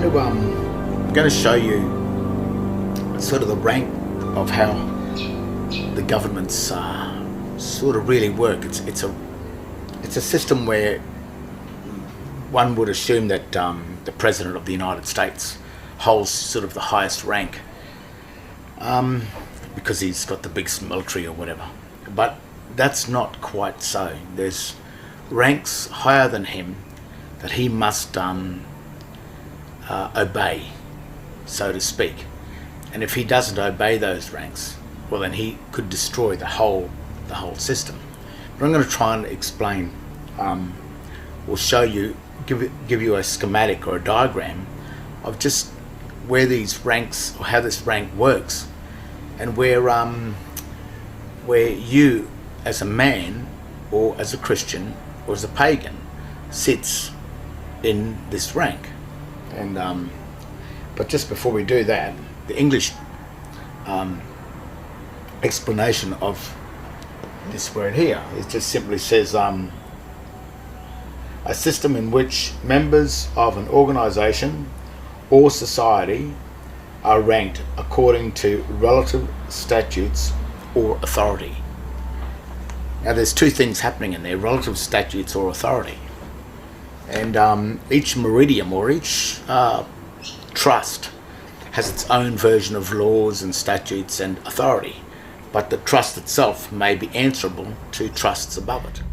I'm going to show you sort of the rank of how the governments sort of really work. It's a system where one would assume that the President of the United States holds sort of the highest rank because he's got the biggest military or whatever. But that's not quite so. There's ranks higher than him that he must obey, so to speak. And if he doesn't obey those ranks, well, then he could destroy the whole system. But I'm going to try and explain, or show you, give you a schematic or a diagram of just where these ranks, or how this rank works, and where you as a man or as a Christian or as a pagan sits in this rank. And but just before we do that, the English explanation of this word here, it just simply says a system in which members of an organization or society are ranked according to relative statutes or authority. Now there's two things happening in there: relative statutes or authority. And each meridium or each trust has its own version of laws and statutes and authority, but the trust itself may be answerable to trusts above it.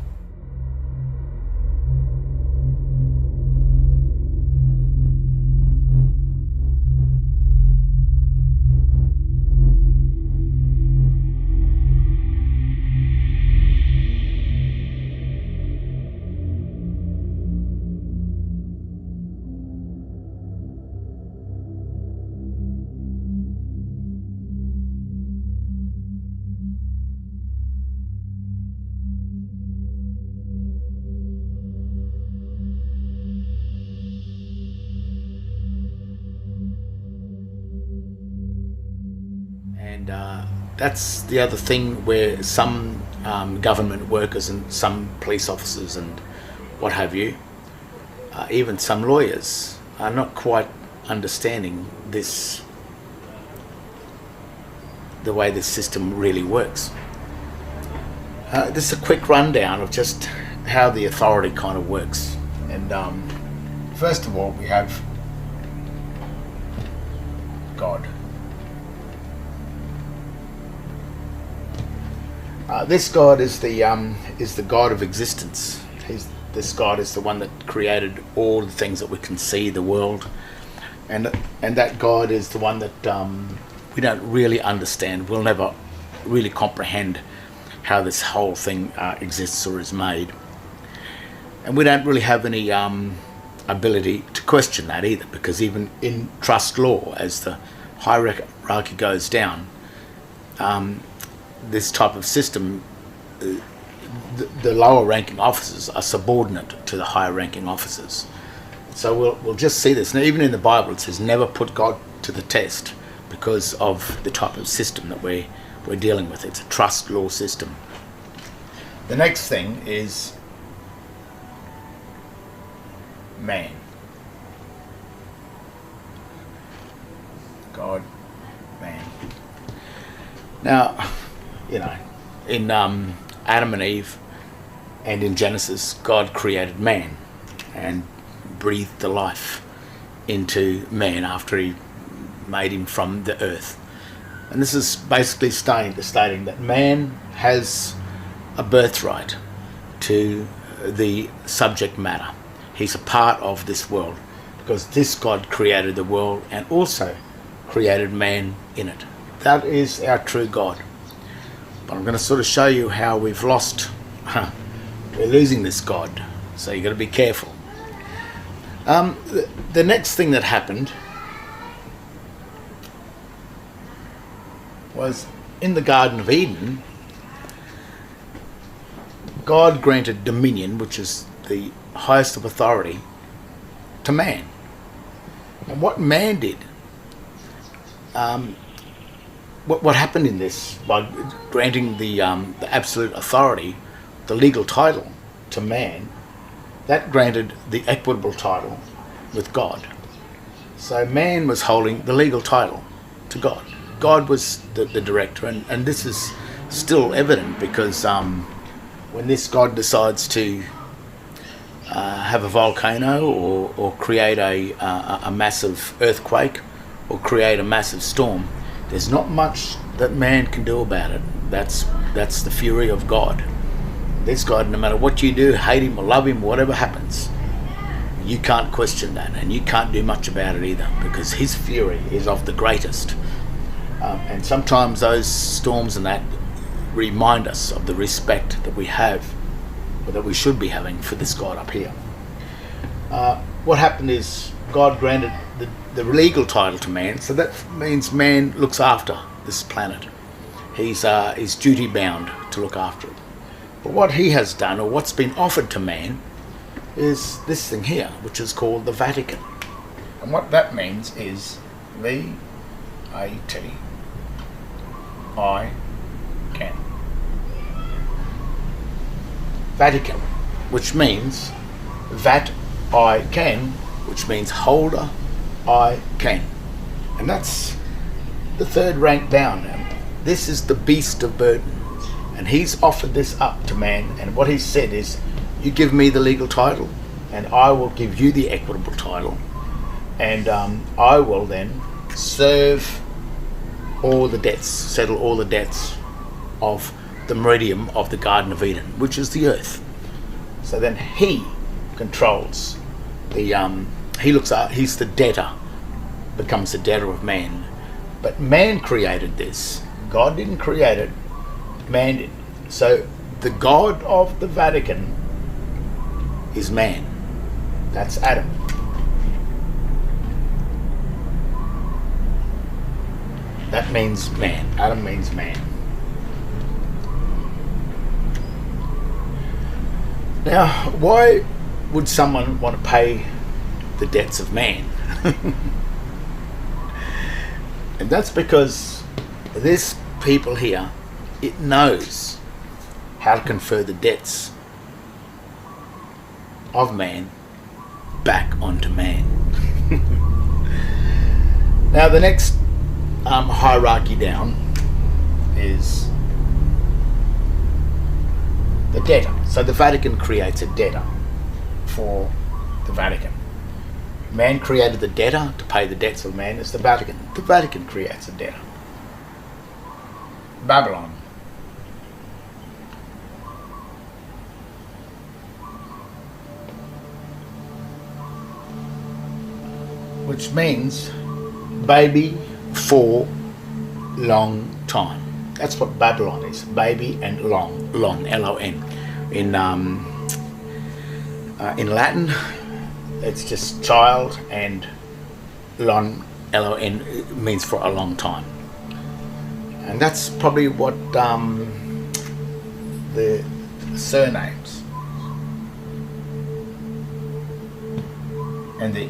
And that's the other thing, where some government workers and some police officers and what have you, even some lawyers, are not quite understanding this, the way this system really works. This is a quick rundown of just how the authority kind of works. And first of all, we have God. This God is the God of existence. This God is the one that created all the things that we can see, the world, and that God is the one that we don't really understand. We'll never really comprehend how this whole thing exists or is made, and we don't really have any ability to question that either, because even in trust law, as the hierarchy goes down, this type of system, the lower ranking officers are subordinate to the higher ranking officers. So we'll just see this. Now, even in the Bible it says never put God to the test, because of the type of system that we're dealing with. It's a trust law system. The next thing is man. God, man. Now, you know, in Adam and Eve and in Genesis, God created man and breathed the life into man after he made him from the earth. And this is basically stating that man has a birthright to the subject matter. He's a part of this world, because this God created the world and also created man in it. That is our true God. But I'm going to sort of show you how we've lost, we're losing this God, so you've got to be careful. The next thing that happened was in the Garden of Eden, God granted dominion, which is the highest of authority, to man. And what man did, what happened in this, by granting the absolute authority, the legal title to man, that granted the equitable title with God. So man was holding the legal title to God. God was the director, and this is still evident because when this God decides to have a volcano or create a massive earthquake or create a massive storm, there's not much that man can do about it. That's the fury of God. This God, no matter what you do, hate him or love him, whatever happens, you can't question that, and you can't do much about it either, because his fury is of the greatest. And sometimes those storms and that remind us of the respect that we have, or that we should be having, for this God up here. What happened is God granted the legal title to man, so that means man looks after this planet. He's duty bound to look after it. But what he has done, or what's been offered to man, is this thing here, which is called the Vatican. And what that means is V-A-T-I-C-A-N. Vatican, which means that I can, which means holder I can. And that's the third rank down now. This is the beast of burden. And he's offered this up to man, and what he's said is, you give me the legal title, and I will give you the equitable title, and I will then serve all the debts, settle all the debts of the meridian of the Garden of Eden, which is the earth. So then he controls the, he looks at, he's the debtor, becomes the debtor of man. But man created this. God didn't create it, man did. So the God of the Vatican is man. That's Adam. That means man. Adam means man. Now, why would someone want to pay the debts of man? And that's because this people here, it knows how to confer the debts of man back onto man. Now the next hierarchy down is the debtor. So the Vatican creates a debtor for the Vatican. Man created the debtor to pay the debts of man. It's the Vatican. The Vatican creates a debtor. Babylon. Which means baby for long time. That's what Babylon is. Baby and long, L-O-N. In Latin, it's just child, and lon, L-O-N, means for a long time. And that's probably what the surnames and the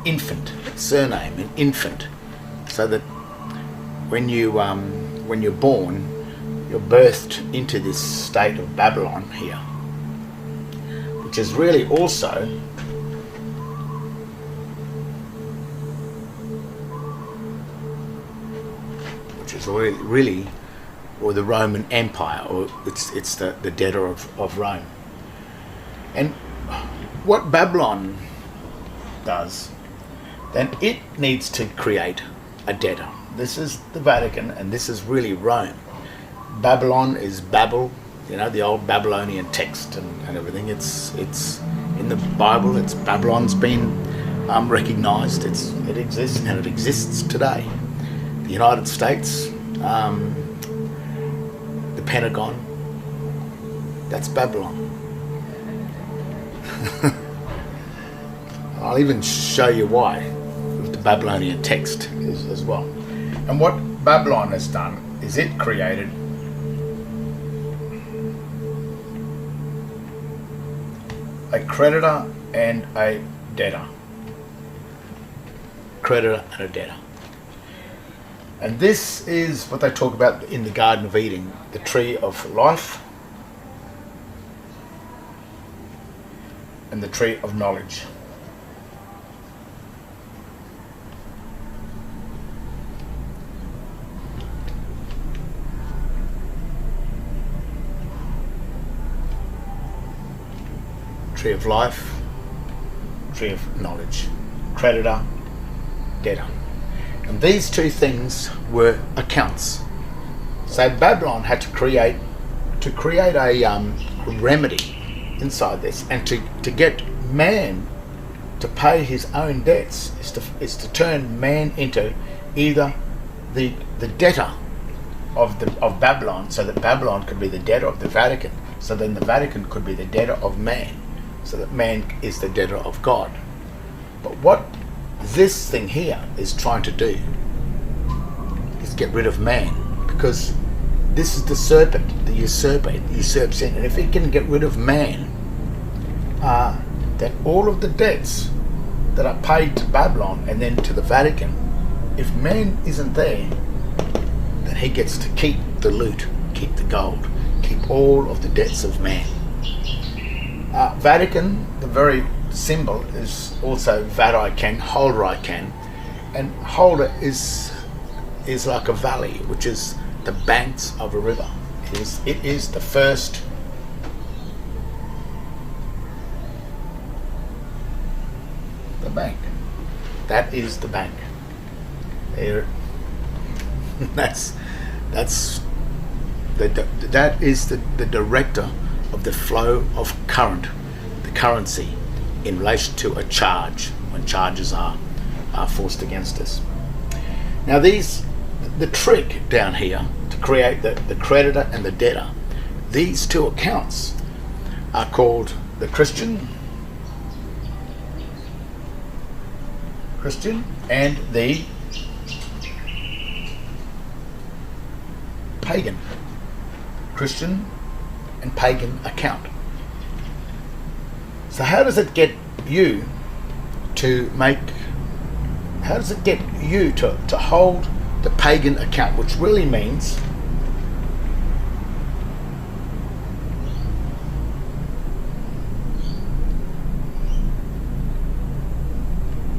infant surname, an infant, so that when you're born, you're birthed into this state of Babylon here, which is really also really or the Roman Empire, or it's the debtor of Rome. And what Babylon does, then it needs to create a debtor. This is the Vatican, and this is really Rome. Babylon is Babel, the old Babylonian text and everything. It's in the Bible. It's Babylon's been recognized. It exists, and it exists today. The United States, the Pentagon, that's Babylon. I'll even show you why with the Babylonian text as well. And what Babylon has done is it created a creditor and a debtor. Creditor and a debtor. And this is what they talk about in the Garden of Eden, the tree of life and the tree of knowledge. Tree of life, tree of knowledge, creditor, debtor. And these two things were accounts. So Babylon had to create a remedy inside this, and to get man to pay his own debts is to turn man into either the debtor of Babylon, so that Babylon could be the debtor of the Vatican, so then the Vatican could be the debtor of man, so that man is the debtor of God. But what this thing here is trying to do is get rid of man, because this is the serpent, the usurper. It usurps in, and if it can get rid of man, then all of the debts that are paid to Babylon and then to the Vatican, if man isn't there, then he gets to keep the loot, keep the gold, keep all of the debts of man. Vatican, the very symbol is also Vatican, holder I can, and holder is like a valley, which is the banks of a river. It is the first the bank. That is the bank. There. that is the director of the flow of current, the currency, in relation to a charge, when charges are forced against us. Now the trick down here to create the creditor and the debtor, these two accounts are called the Christian and the pagan. Christian and pagan account. So how does it get you to hold the pagan account, which really means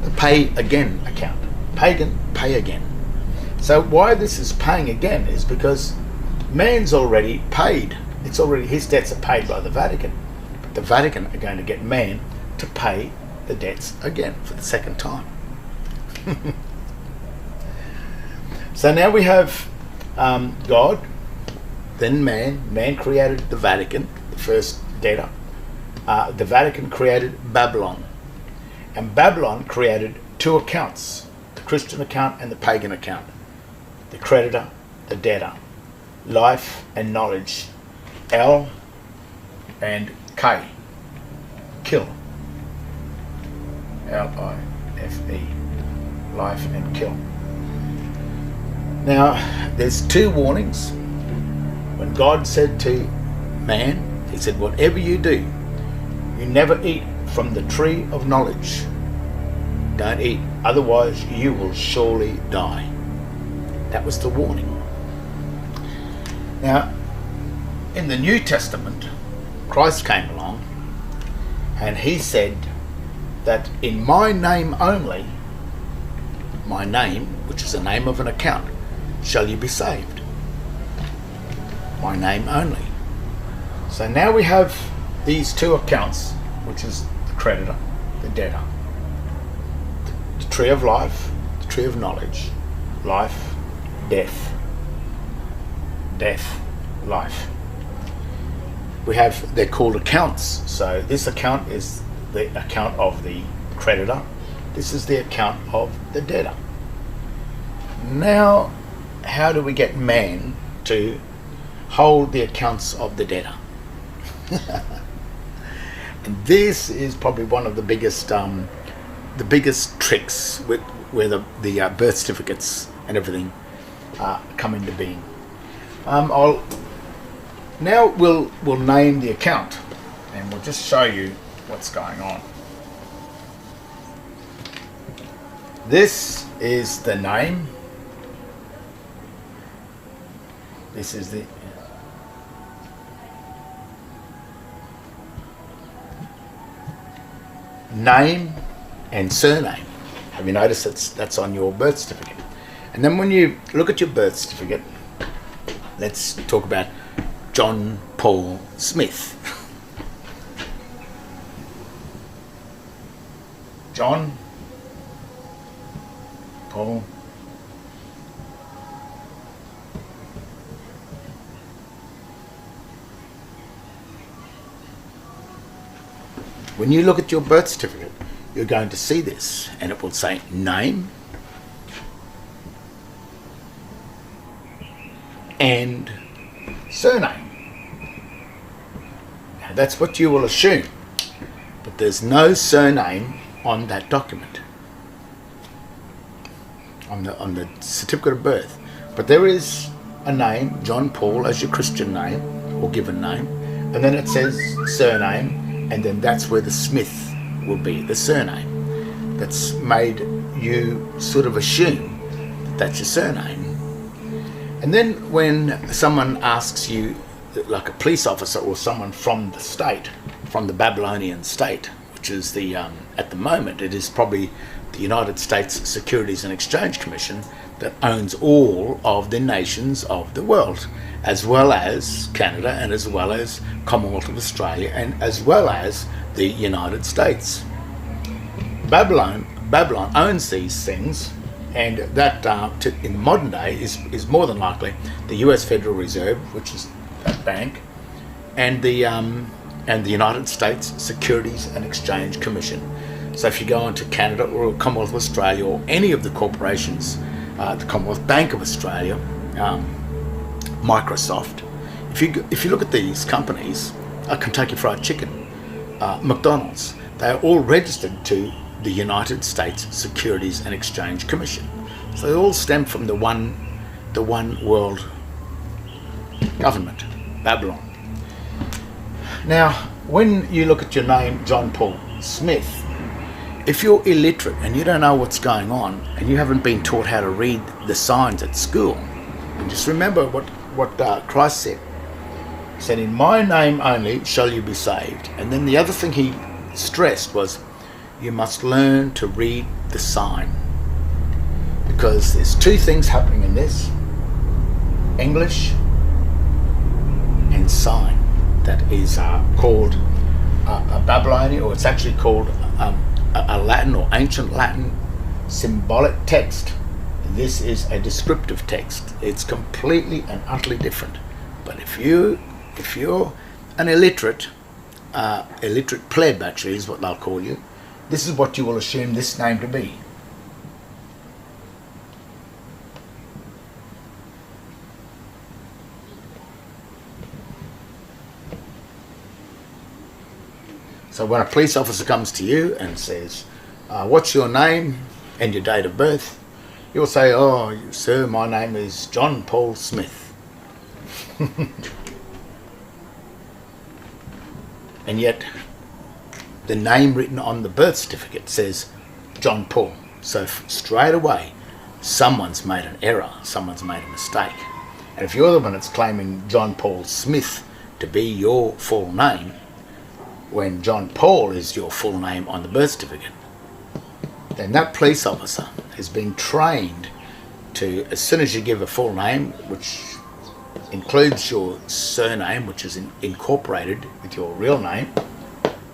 the pay again account. Pagan, pay again. So why this is paying again is because man's already paid. It's already, his debts are paid by the Vatican. But the Vatican are going to get man to pay the debts again for the second time. So now we have God, then man. Man created the Vatican, the first debtor. The Vatican created Babylon. And Babylon created two accounts, the Christian account and the pagan account. The creditor, the debtor. Life and knowledge. L and K. Kill. L-I-F-E. Life and kill. Now, there's two warnings. When God said to man, he said, whatever you do, you never eat from the tree of knowledge. Don't eat, otherwise you will surely die. That was the warning. Now, in the New Testament, Christ came along and he said that in my name only, my name, which is the name of an account, shall you be saved. My name only. So now we have these two accounts, which is the creditor, the debtor. The tree of life, the tree of knowledge, life, death. Death, life. We have, they're called accounts. So this account is the account of the creditor. This is the account of the debtor. Now, how do we get man to hold the accounts of the debtor? And this is probably one of the biggest tricks where the birth certificates and everything come into being. We'll name the account, and we'll just show you what's going on. This is the name. This is the name and surname. Have you noticed that's on your birth certificate? And then when you look at your birth certificate, let's talk about John Paul Smith. John Paul When you look at your birth certificate, you're going to see this, and it will say name and surname. Now that's what you will assume, but there's no surname on that document, on the certificate of birth. But there is a name, John Paul, as your Christian name or given name, and then it says surname, and then that's where the Smith will be, the surname. That's made you sort of assume that that's your surname. And then when someone asks you, like a police officer or someone from the state, from the Babylonian state, which is the, at the moment, it is probably the United States Securities and Exchange Commission that owns all of the nations of the world, as well as Canada and as well as Commonwealth of Australia and as well as the United States. Babylon owns these things, and that in modern day is more than likely the US Federal Reserve, which is that bank, and the United States Securities and Exchange Commission. So if you go into Canada or Commonwealth of Australia or any of the corporations, the Commonwealth Bank of Australia, Microsoft, if you look at these companies, Kentucky Fried Chicken, McDonald's, they are all registered to the United States Securities and Exchange Commission. So they all stem from the one world government, Babylon. Now, when you look at your name, John Paul Smith, if you're illiterate and you don't know what's going on and you haven't been taught how to read the signs at school, and just remember what Christ said. He said, "In my name only shall you be saved." And then the other thing he stressed was, you must learn to read the sign. Because there's two things happening in this: English and sign. That is called a Babylonian, or it's actually called a Latin or ancient Latin symbolic text. This is a descriptive text. It's completely and utterly different. But if you're an illiterate pleb, actually is what they'll call you, this is what you will assume this name to be. So when a police officer comes to you and says, "What's your name and your date of birth?" you'll say, "Oh, sir, my name is John Paul Smith." And yet the name written on the birth certificate says John Paul. So straight away, someone's made an error, someone's made a mistake. And if you're the one that's claiming John Paul Smith to be your full name, when John Paul is your full name on the birth certificate, then that police officer has been trained to, as soon as you give a full name, which includes your surname, which is incorporated with your real name,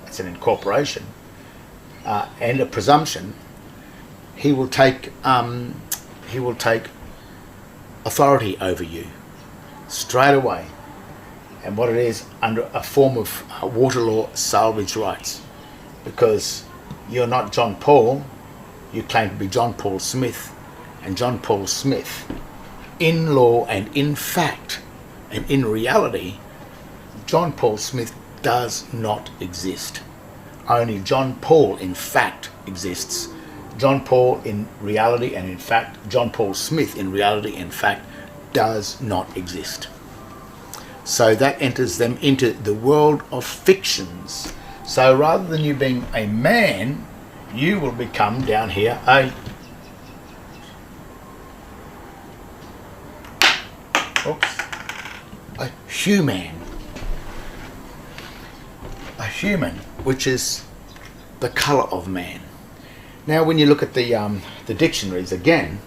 that's an incorporation, and a presumption, he will take authority over you straight away. And what it is, under a form of water law salvage rights, because you're not John Paul, you claim to be John Paul Smith, and John Paul Smith, in law and in fact and in reality, John Paul Smith does not exist. Only John Paul in fact exists. John Paul in reality and in fact, John Paul Smith in reality and fact does not exist. So that enters them into the world of fictions. So rather than you being a man, you will become down here a human. A human, which is the colour of man. Now, when you look at the dictionaries again,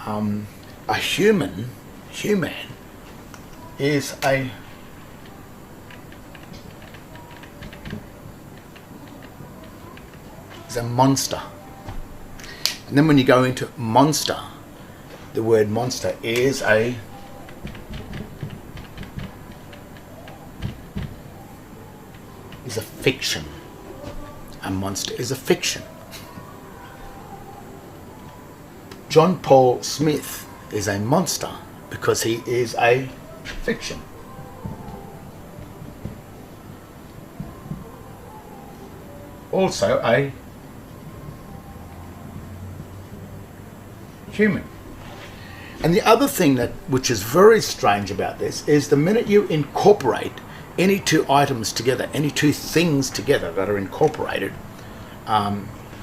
a human is a monster. And then when you go into monster, the word monster is a fiction. A monster is a fiction. John Paul Smith is a monster because he is a fiction. Also a human. And the other thing which is very strange about this is the minute you incorporate any two items together, any two things together that are incorporated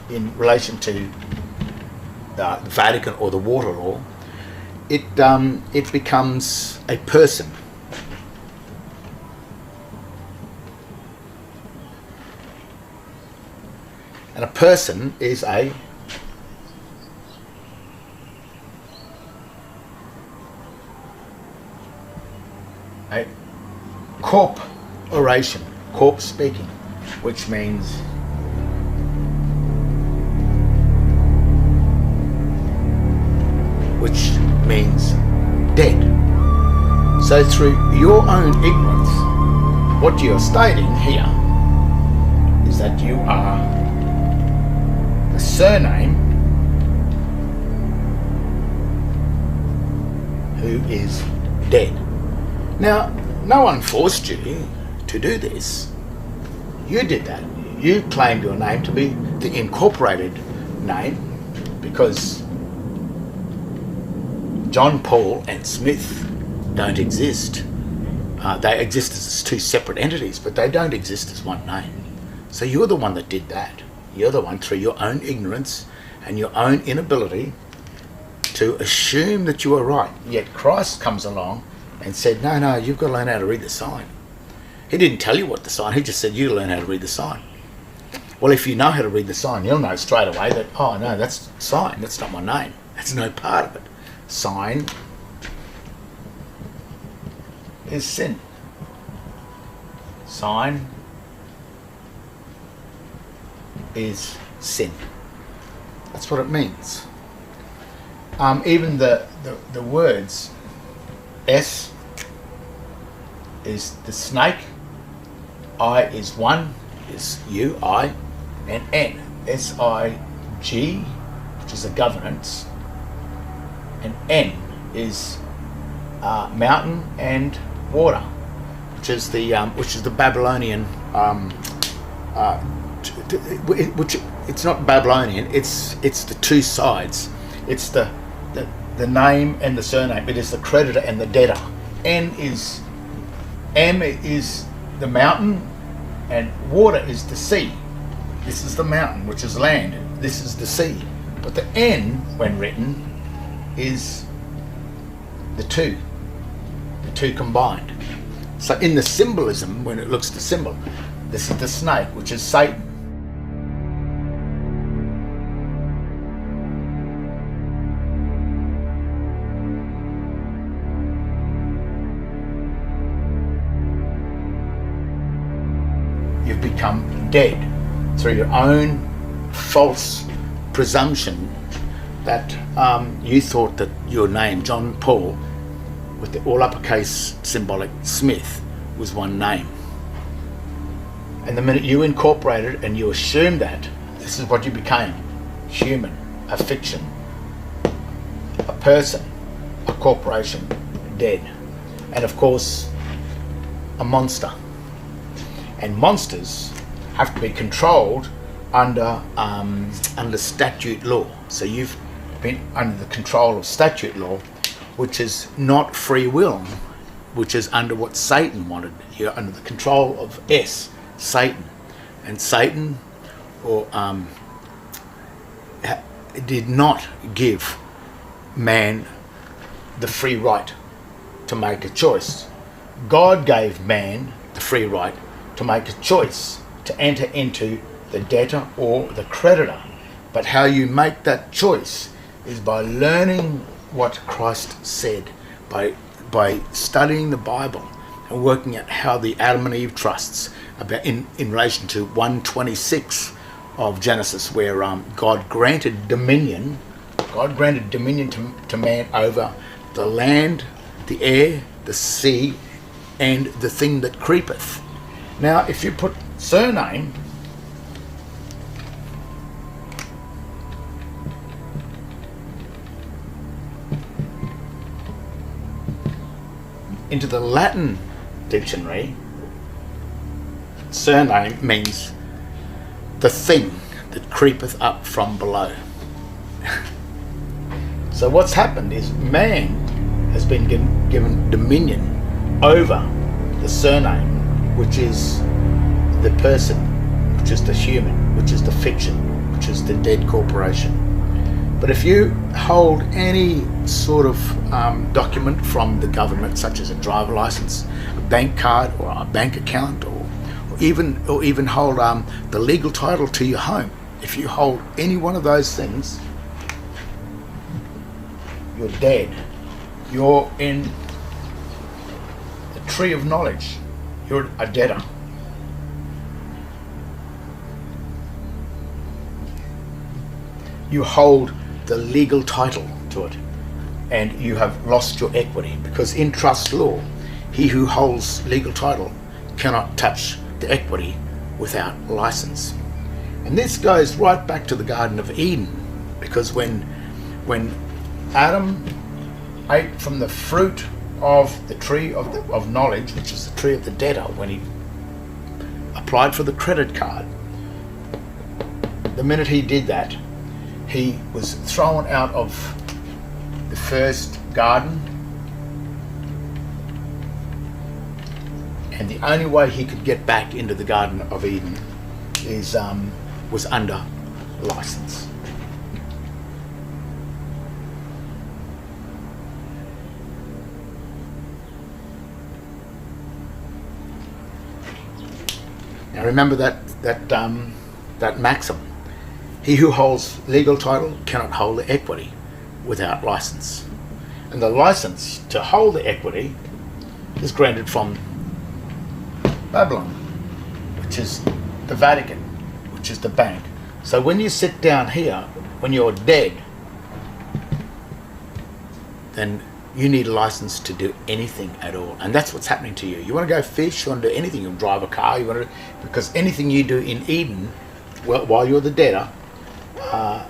in relation to the Vatican or the water law, it becomes a person. And a person is a corporation, corp speaking, which means dead. So through your own ignorance, what you're stating here is that you are the surname who is dead. Now, no one forced you to do this. You did that. You claimed your name to be the incorporated name because John Paul and Smith don't exist. They exist as two separate entities, but they don't exist as one name. So you're the one that did that. You're the one through your own ignorance and your own inability to assume that you are right. Yet Christ comes along and said, no, you've got to learn how to read the sign. He didn't tell you what the sign, he just said, you learn how to read the sign. Well, if you know how to read the sign, you'll know straight away that, oh no, that's sign, that's not my name. That's no part of it. Sign is sin. Sign is sin. That's what it means. Even the words S is the snake, I is one, is you, I, and N, S-I-G, which is a governance, and N is mountain and water, which is the Babylonian, which it's not Babylonian, it's the two sides. It's the name and the surname. It is the creditor and the debtor. M is the mountain, and water is the sea. This is the mountain, which is land. This is the sea. But the N, when written, is the two combined. So in the symbolism, when it looks the symbol, this is the snake, which is Satan. You've become dead through your own false presumption that you thought that your name, John Paul, with the all uppercase symbolic Smith, was one name. And the minute you incorporated and you assumed that, this is what you became: human, a fiction, a person, a corporation, dead, and of course a monster. And monsters have to be controlled under statute law. So you've been under the control of statute law, which is not free will, which is under what Satan wanted. You're under the control of Satan. And Satan did not give man the free right to make a choice. God gave man the free right to make a choice to enter into the debtor or the creditor. But how you make that choice is by learning what Christ said, by studying the Bible and working out how the Adam and Eve trusts about in relation to 126 of Genesis, where God granted dominion. God granted dominion to man over the land, the air, the sea, and the thing that creepeth. Now, if you put surname into the Latin dictionary, surname means the thing that creepeth up from below. So what's happened is man has been given dominion over the surname, which is the person, which is the human, which is the fiction, which is the dead corporation. But if you hold any sort of document from the government, such as a driver license, a bank card, or a bank account, or even hold the legal title to your home, if you hold any one of those things, you're dead. You're in the tree of knowledge. You're a debtor. You hold the legal title to it, and you have lost your equity, because in trust law, he who holds legal title cannot touch the equity without license. And this goes right back to the Garden of Eden, because when Adam ate from the fruit of the tree of knowledge, which is the tree of the debtor, when he applied for the credit card, the minute he did that, he was thrown out of the first garden, and the only way he could get back into the Garden of Eden was under license. Now remember that maxim. He who holds legal title cannot hold the equity without license. And the license to hold the equity is granted from Babylon, which is the Vatican, which is the bank. So when you sit down here, when you're dead, then you need a license to do anything at all. And that's what's happening to you. You want to go fish, you want to do anything, you want to drive a car, because anything you do in Eden, while you're the debtor,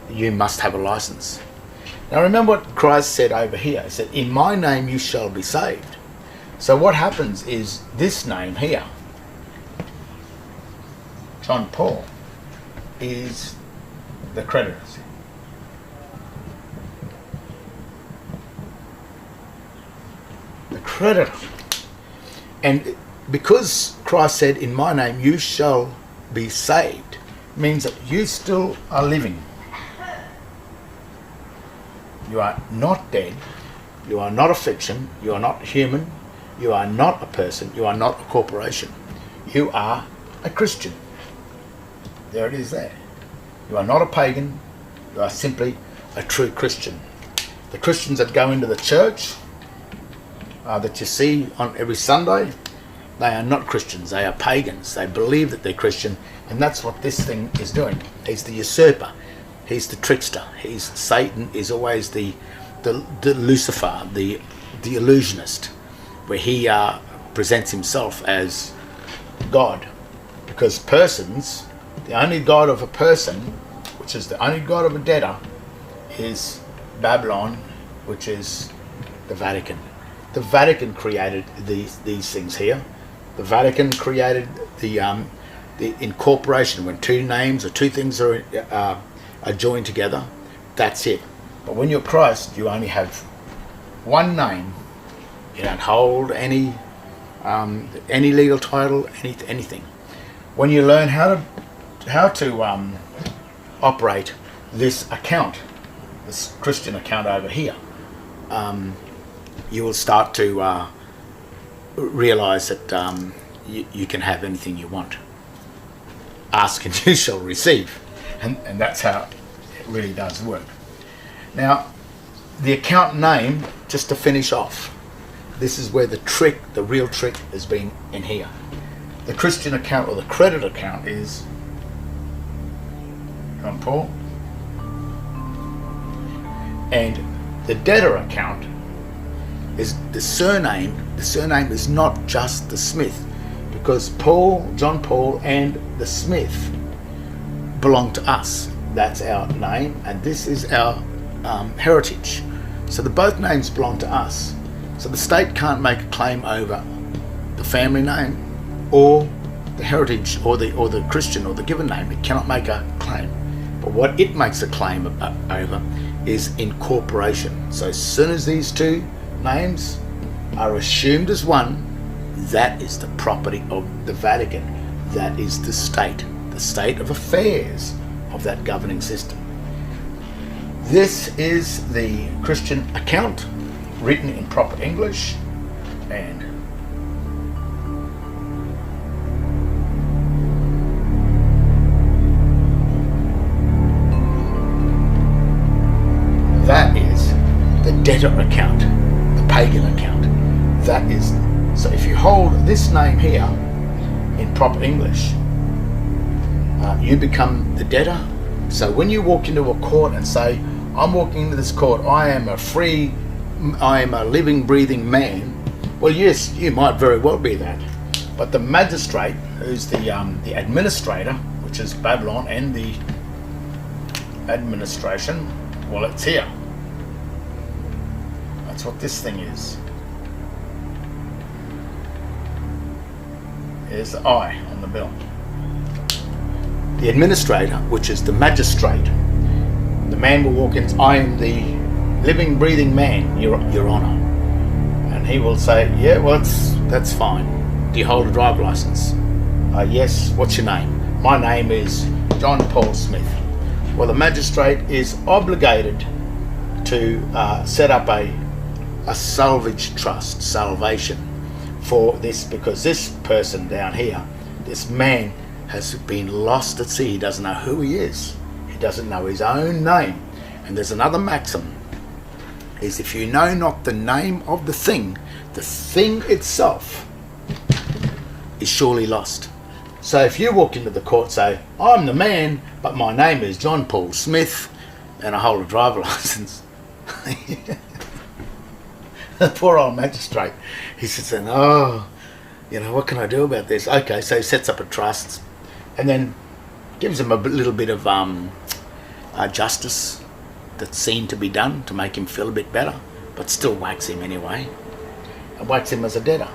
you must have a license. Now remember what Christ said over here. He said, in my name you shall be saved. So what happens is this name here, John Paul, is the creditor. The creditor. And because Christ said, in my name you shall be saved, means that you still are living. You are not dead. You are not a fiction. You are not human. You are not a person. You are not a corporation. You are a Christian. There it is there. You are not a pagan. You are simply a true Christian. The Christians that go into the church that you see on every Sunday, they are not Christians. They are pagans. They believe that they're Christian, and that's what this thing is doing. He's the usurper. He's the trickster. Satan is always the Lucifer, the illusionist, where he presents himself as God. Because persons, the only God of a person, which is the only God of a debtor, is Babylon, which is the Vatican. The Vatican created these things here. The Vatican created the incorporation, when two names or two things are joined together. That's it. But when you're Christ, you only have one name. You don't hold any legal title, anything. When you learn how to operate this account, this Christian account over here, you will start to realize that you can have anything you want. ask and you shall receive. And that's how it really does work. Now, the account name, just to finish off, this is where the real trick has been in here. The Christian account, or the credit account, is John Paul. And the debtor account is the surname. The surname is not just the Smith, because John Paul and the Smith belong to us. That's our name, and this is our heritage. So both names belong to us. So the state can't make a claim over the family name or the heritage or the Christian or the given name. It cannot make a claim. But what it makes a claim over is incorporation. So as soon as these two names are assumed as one, that is the property of the Vatican. That is the state of affairs of that governing system. This is the Christian account written in proper English, and that is the debtor account, the pagan account. That is, so if you hold this name here in proper English, you become the debtor. So when you walk into a court and say, I'm walking into this court, I am a living, breathing man, well, yes, you might very well be that. But the magistrate, who's the administrator, which is Babylon, and the administration, well, it's here. That's what this thing is. Here's the I on the bill. The administrator, which is the magistrate, the man will walk in, I am the living, breathing man, Your Honour. And he will say, yeah, well, that's fine. Do you hold a driver license? Yes. What's your name? My name is John Paul Smith. Well, the magistrate is obligated to set up a salvage trust, salvation, for this, because this person down here, this man, has been lost at sea. He doesn't know who he is. He doesn't know his own name. And there's another maxim, is if you know not the name of the thing itself is surely lost. So if you walk into the court and say, I'm the man, but my name is John Paul Smith, and I hold a driver license, the poor old magistrate, he sits there, what can I do about this? Okay, so he sets up a trust, and then gives him a little bit of justice that's seen to be done to make him feel a bit better, but still whacks him anyway, and whacks him as a debtor.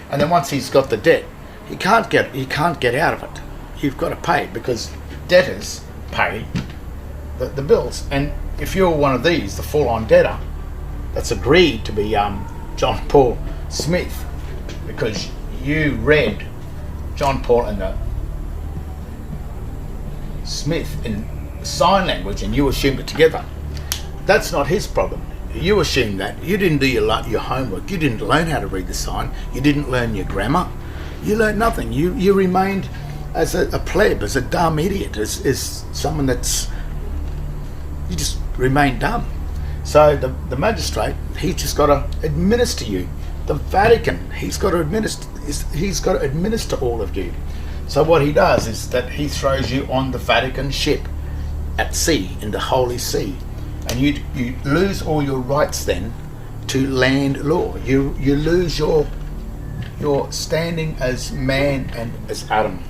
And then once he's got the debt, he can't get out of it. You've got to pay, because debtors pay the bills. And if you're one of these, the full-on debtor that's agreed to be John Paul Smith, because you read John Paul and the Smith in sign language and you assumed it together, that's not his problem. You assume that. You didn't do your homework. You didn't learn how to read the sign. You didn't learn your grammar. You learned nothing. You remained as a pleb, as a dumb idiot, as someone that's, you just remained dumb. So the magistrate, he's just got to administer you. The Vatican, he's got to administer all of you. So what he does is that he throws you on the Vatican ship at sea, in the Holy See, and you lose all your rights then to land law. You lose your standing as man and as Adam,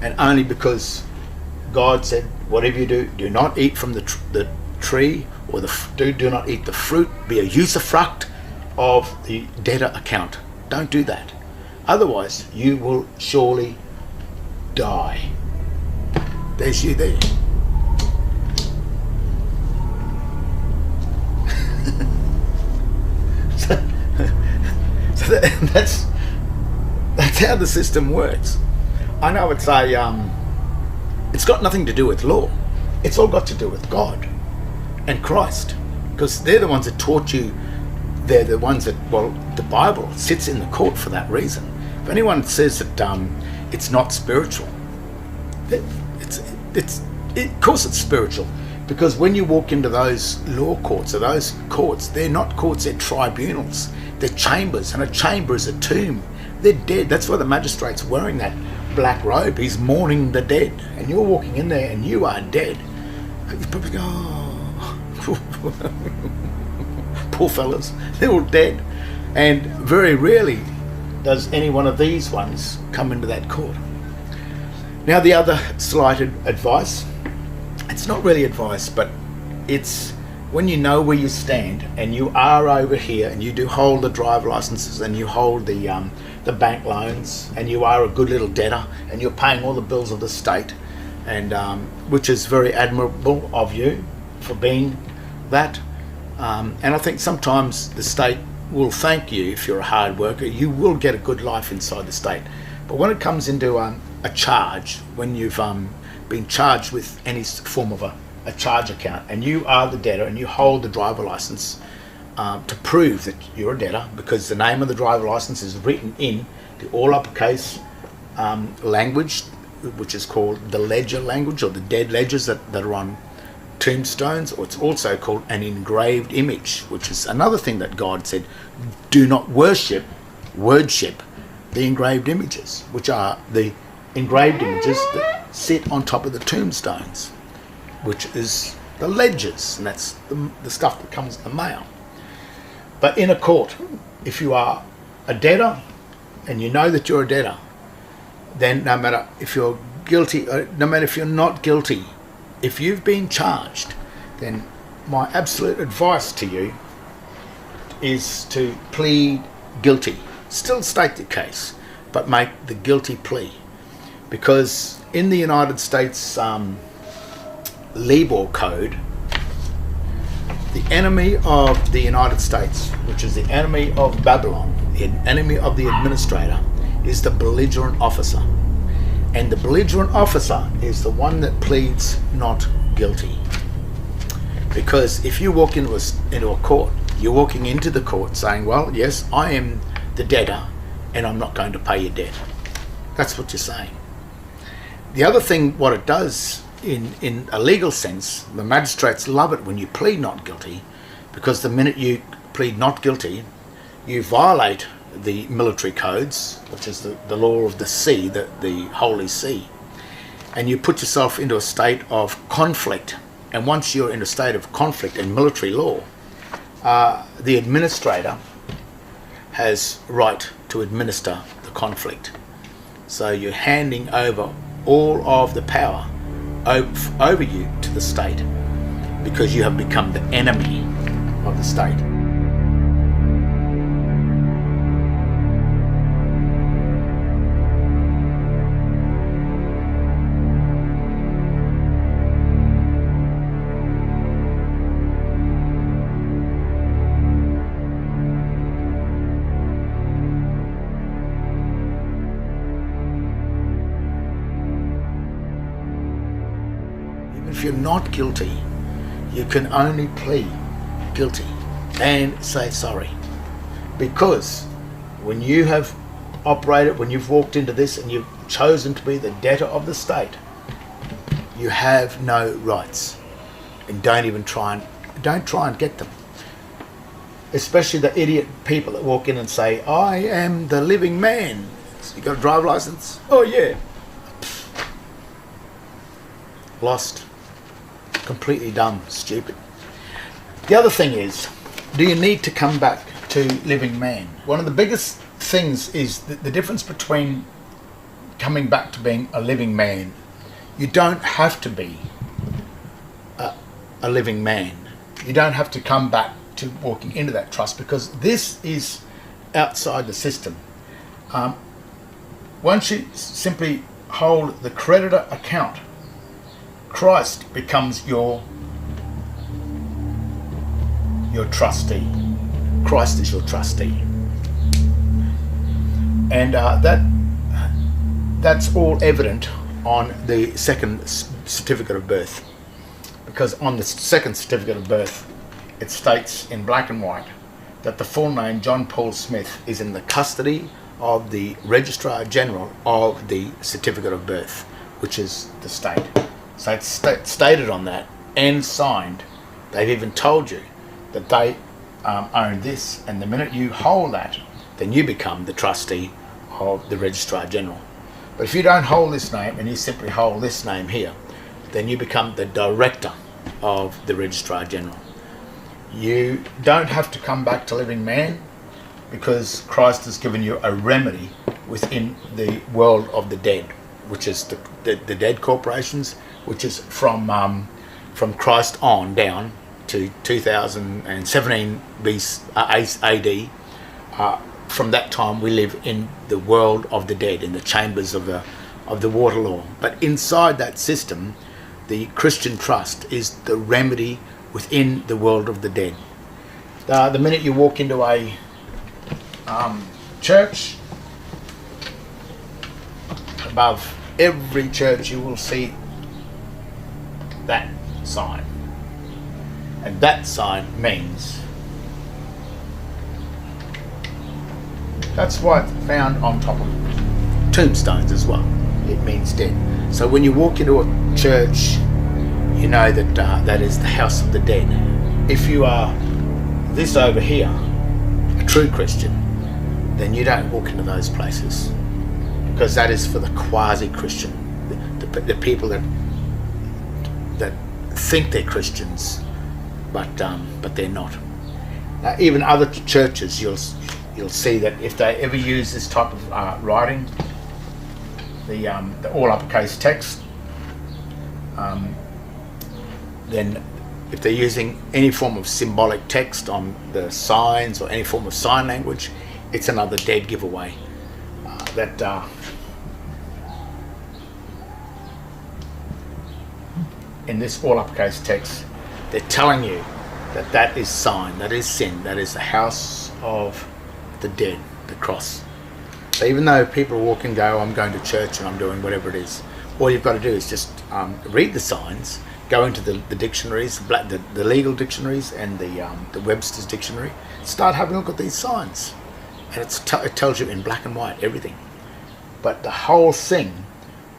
and only because God said, whatever you do not eat from the tree, or do not eat the fruit, be a usufruct of the debtor account. Don't do that. Otherwise, you will surely die. There's you there. so that's how the system works. I know it's it's got nothing to do with law. It's all got to do with God and Christ, because they're the ones that taught you. They're the ones that, well, the Bible sits in the court for that reason. If anyone says that it's not spiritual, Of course it's spiritual, because when you walk into those law courts, or those courts, they're not courts, they're tribunals, they're chambers, and a chamber is a tomb. They're dead. That's why the magistrate's wearing that black robe. He's mourning the dead, and you're walking in there and you are dead. You probably go, oh, poor fellas, they're all dead. And very rarely does any one of these ones come into that court. Now, the other slight advice, it's not really advice, but it's when you know where you stand and you are over here and you do hold the driver licenses and you hold the bank loans and you are a good little debtor and you're paying all the bills of the state, and which is very admirable of you for being that. And I think sometimes the state will thank you if you're a hard worker. You will get a good life inside the state. But when it comes into a charge, when you've been charged with any form of a charge account and you are the debtor and you hold the driver license to prove that you're a debtor, because the name of the driver license is written in the all uppercase language, which is called the ledger language, or the dead ledgers that are on tombstones, or it's also called an engraved image, which is another thing that God said, do not worship the engraved images, which are the engraved images that sit on top of the tombstones, which is the ledgers, and that's the stuff that comes in the mail. But in a court, if you are a debtor and you know that you're a debtor, then no matter if you're guilty, no matter if you're not guilty, if you've been charged, then my absolute advice to you is to plead guilty. Still state the case, but make the guilty plea. Because in the United States Libor Code, the enemy of the United States, which is the enemy of Babylon, the enemy of the administrator, is the belligerent officer. And the belligerent officer is the one that pleads not guilty. Because if you walk into a court, you're walking into the court saying, well, yes, I am the debtor and I'm not going to pay your debt. That's what you're saying. The other thing, what it does in a legal sense, the magistrates love it when you plead not guilty, because the minute you plead not guilty, you violate the military codes, which is the law of the sea, the Holy See, and you put yourself into a state of conflict. And once you're in a state of conflict in military law, the administrator has right to administer the conflict. So you're handing over all of the power over you to the state, because you have become the enemy of the state. If you're not guilty, you can only plead guilty and say sorry. Because when you have operated, when you've walked into this and you've chosen to be the debtor of the state, you have no rights. And don't try and get them. Especially the idiot people that walk in and say, I am the living man. So you got a driver license? Oh yeah. Lost. Completely dumb, stupid. The other thing is, do you need to come back to living man? One of the biggest things is the difference between coming back to being a living man. You don't have to be a living man. You don't have to come back to walking into that trust, because this is outside the system. Once you simply hold the creditor account, Christ becomes your trustee. Christ is your trustee. And that's all evident on the second certificate of birth. Because on the second certificate of birth, it states in black and white that the full name, John Paul Smith, is in the custody of the Registrar General of the certificate of birth, which is the state. So it's stated on that and signed. They've even told you that they own this, and the minute you hold that, then you become the trustee of the Registrar General. But if you don't hold this name and you simply hold this name here, then you become the director of the Registrar General. You don't have to come back to living man, because Christ has given you a remedy within the world of the dead, which is the dead corporations, which is from Christ on down to 2017 AD. From that time we live in the world of the dead, in the chambers of the water law. But inside that system, the Christian trust is the remedy within the world of the dead. The minute you walk into a church, above every church you will see that sign, and that sign means, that's why it's found on top of tombstones as well. It means dead. So when you walk into a church, you know that that is the house of the dead. If you are this over here, a true Christian, then you don't walk into those places, because that is for the quasi-Christian, the people that think they're Christians, but they're not. Even other churches, you'll see that if they ever use this type of writing, the all uppercase text, then if they're using any form of symbolic text on the signs or any form of sign language, it's another dead giveaway. In this all uppercase text, they're telling you that that is sign, that is sin, that is the house of the dead, the cross. So even though people walk and go, I'm going to church and I'm doing whatever it is, all you've got to do is just read the signs, go into the dictionaries, the legal dictionaries and the Webster's dictionary, start having a look at these signs, and it tells you in black and white everything. But the whole thing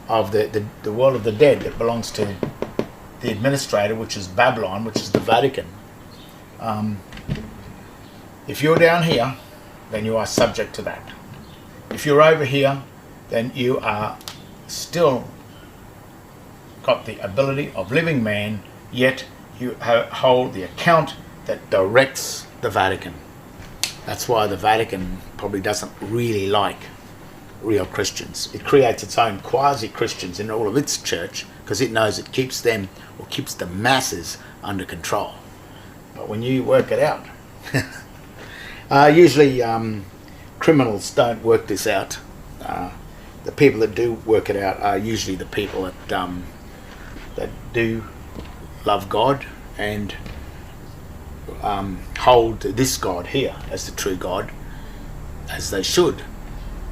of the world of the dead that belongs to the administrator, which is Babylon, which is the Vatican, if you're down here, then you are subject to that. If you're over here, then you are still got the ability of living man, yet you hold the account that directs the Vatican. That's why the Vatican probably doesn't really like real Christians. It creates its own quasi-Christians in all of its church, because it knows it keeps them, or keeps the masses, under control. But when you work it out, usually criminals don't work this out. The people that do work it out are usually the people that do love God and hold this God here as the true God, as they should.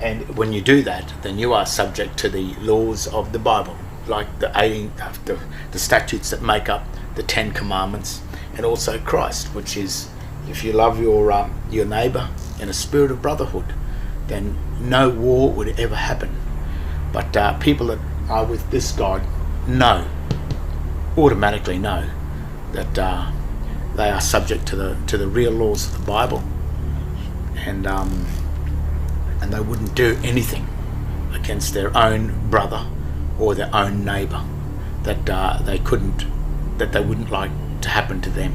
And when you do that, then you are subject to the laws of the Bible, like the statutes that make up the 10 Commandments, and also Christ, which is, if you love your neighbour in a spirit of brotherhood, then no war would ever happen. But people that are with this God automatically know that they are subject to the real laws of the Bible, and they wouldn't do anything against their own brother or their own neighbour that they wouldn't like to happen to them.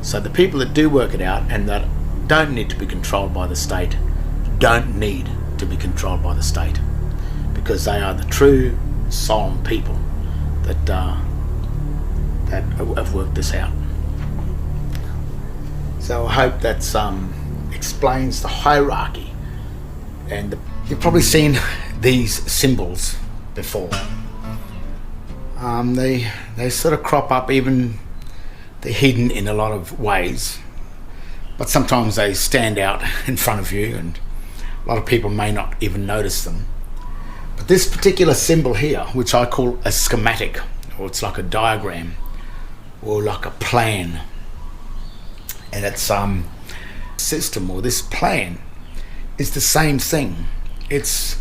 So the people that do work it out and that don't need to be controlled by the state don't need to be controlled by the state, because they are the true solemn people that have worked this out. So I hope that explains the hierarchy, and you've probably seen these symbols before. They sort of crop up, even they're hidden in a lot of ways, but sometimes they stand out in front of you and a lot of people may not even notice them. But this particular symbol here, which I call a schematic, or it's like a diagram or like a plan, and it's system, or this plan is the same thing. It's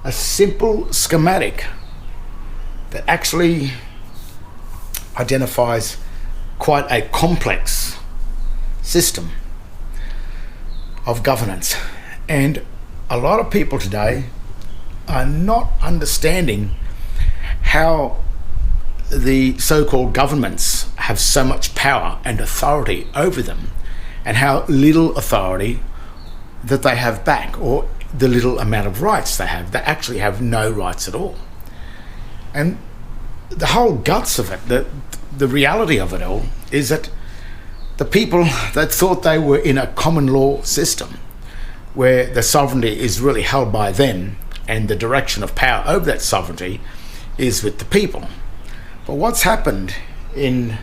a simple schematic that actually identifies quite a complex system of governance. And a lot of people today are not understanding how the so-called governments have so much power and authority over them, and how little authority that they have back, or the little amount of rights they have. They actually have no rights at all. And the whole guts of it, the reality of it all, is that the people that thought they were in a common law system where the sovereignty is really held by them and the direction of power over that sovereignty is with the people. But what's happened in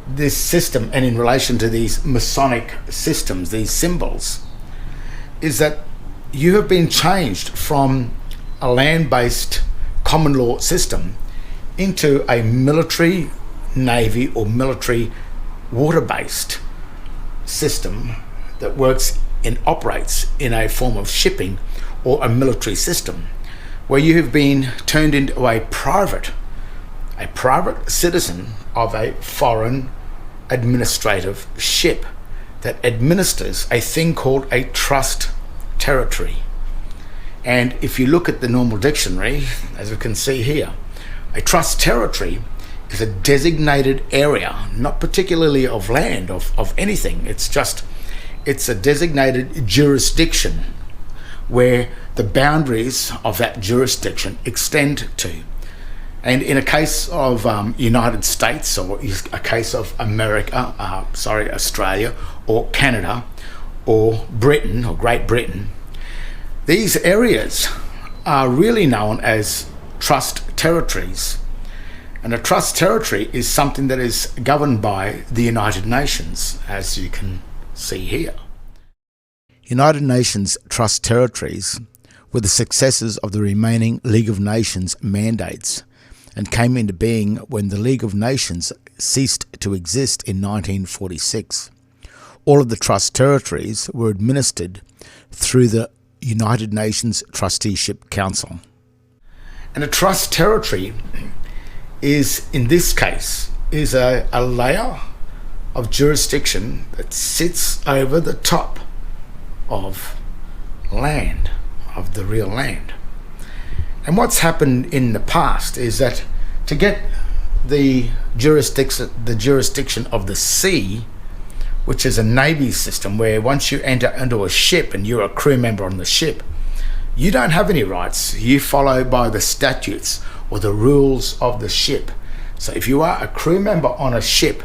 this system and in relation to these Masonic systems, these symbols, is that you have been changed from a land-based common law system into a military, navy or military water-based system that works and operates in a form of shipping or a military system, where you have been turned into a private citizen of a foreign administrative ship that administers a thing called a trust territory. And if you look at the normal dictionary, as we can see here, a trust territory is a designated area, not particularly of land, of anything. It's a designated jurisdiction where the boundaries of that jurisdiction extend to. And in a case of United States, or a case of Australia or Canada or Britain or Great Britain, these areas are really known as trust territories. And a trust territory is something that is governed by the United Nations, as you can see here. United Nations trust territories were the successors of the remaining League of Nations mandates, and came into being when the League of Nations ceased to exist in 1946. All of the trust territories were administered through the United Nations Trusteeship Council. And a trust territory is, in this case, is a layer of jurisdiction that sits over the top of land, of the real land. And what's happened in the past is that to get the jurisdiction of the sea, which is a navy system where once you enter into a ship and you're a crew member on the ship, you don't have any rights. You follow by the statutes or the rules of the ship. So if you are a crew member on a ship,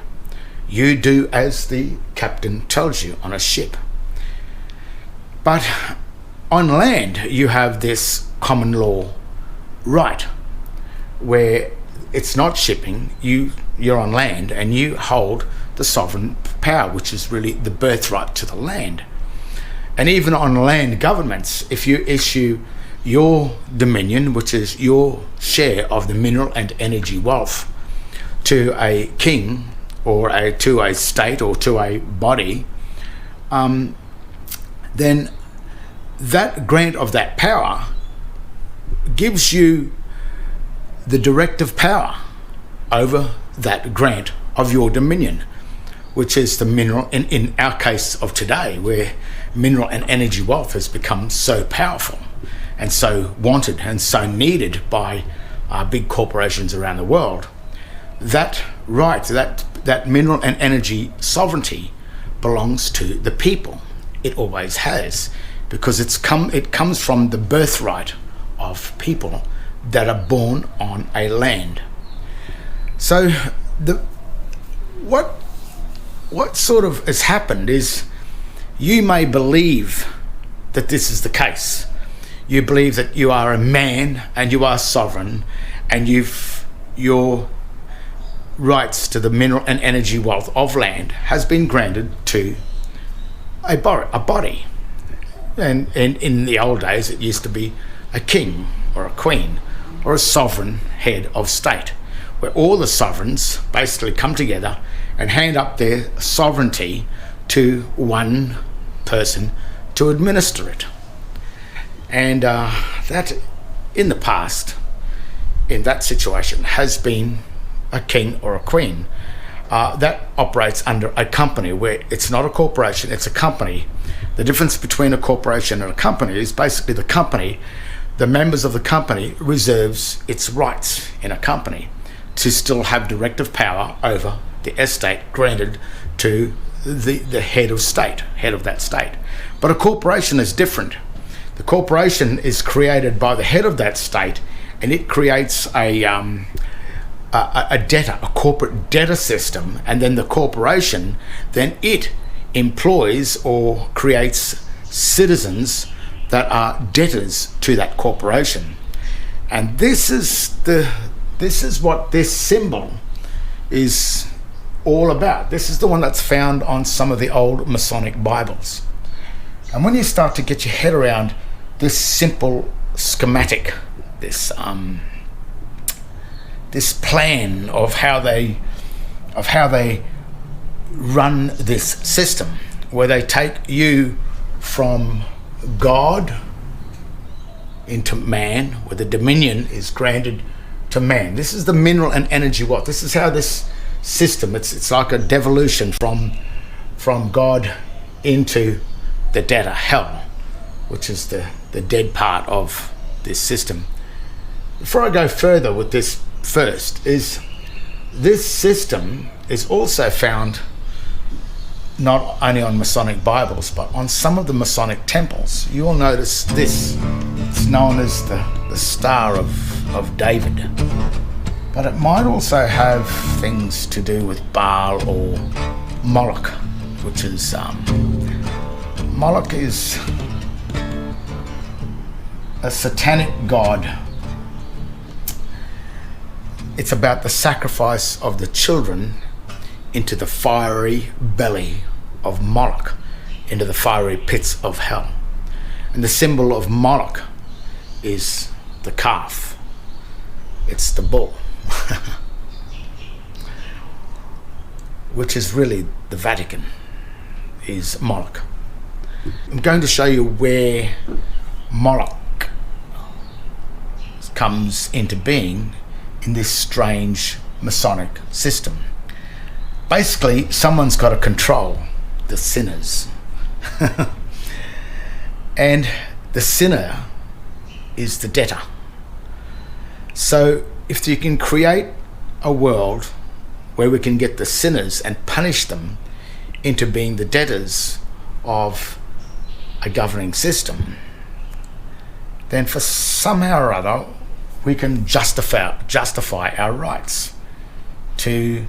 you do as the captain tells you on a ship. But on land, you have this common law right, where it's not shipping, you're on land and you hold the sovereign power, which is really the birthright to the land. And even on land governments, if you issue your dominion, which is your share of the mineral and energy wealth, to a king or to a state or to a body, then that grant of that power gives you the directive power over that grant of your dominion, which is the mineral, in our case of today, where mineral and energy wealth has become so powerful and so wanted and so needed by big corporations around the world. That right, that mineral and energy sovereignty belongs to the people. It always has, because it comes from the birthright of people that are born on a land. So what sort of has happened is, you may believe that this is the case. You believe that you are a man and you are sovereign, and your rights to the mineral and energy wealth of land has been granted to a body. And in the old days, it used to be a king or a queen or a sovereign head of state, where all the sovereigns basically come together and hand up their sovereignty to one person to administer it. And that, in the past, in that situation has been a king or a queen. That operates under a company where it's not a corporation, it's a company. The difference between a corporation and a company is basically the company, the members of the company reserves its rights in a company to still have directive power over the estate granted to the head of state, head of that state. But a corporation is different. The corporation is created by the head of that state, and it creates a debtor, a corporate debtor system, and then the corporation, then it employs or creates citizens that are debtors to that corporation. And this is what this symbol is all about. This is the one that's found on some of the old Masonic Bibles. And when you start to get your head around this simple schematic, this plan of how they run this system, where they take you from God into man, where the dominion is granted to man. This is the mineral and energy what. This is how this system, it's like a devolution from God into the debtor, hell, which is the dead part of this system. Before I go further with this first, is this system is also found not only on Masonic Bibles, but on some of the Masonic temples. You will notice this. It's known as the Star of David. But it might also have things to do with Baal or Moloch, which is... Moloch is a satanic god. It's about the sacrifice of the children into the fiery belly of Moloch, into the fiery pits of hell. And the symbol of Moloch is the calf. It's the bull, which is really the Vatican, is Moloch. I'm going to show you where Moloch comes into being in this strange Masonic system. Basically, someone's got to control the sinners. And the sinner is the debtor. So if you can create a world where we can get the sinners and punish them into being the debtors of a governing system, then for somehow or other we can justify our rights to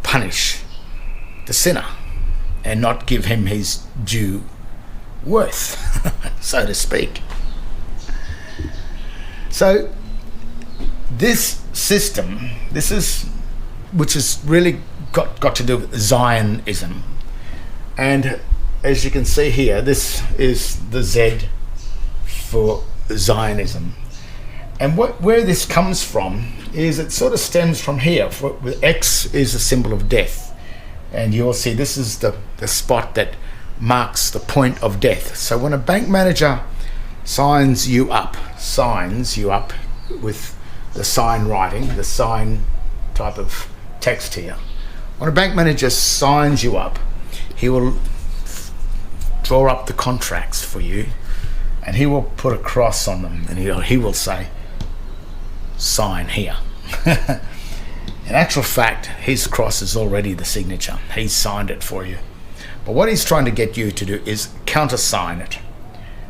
punish the sinner and not give him his due worth, so to speak. So this system, which is really got to do with Zionism, and as you can see here, this is the Z for Zionism. And where this comes from is it sort of stems from here. X is a symbol of death. And you'll see this is the spot that marks the point of death. So when a bank manager signs you up with the sign writing, the sign type of text here. When a bank manager signs you up, he will draw up the contracts for you, and he will put a cross on them, and he will say, sign here. In actual fact, his cross is already the signature. He's signed it for you. But what he's trying to get you to do is countersign it,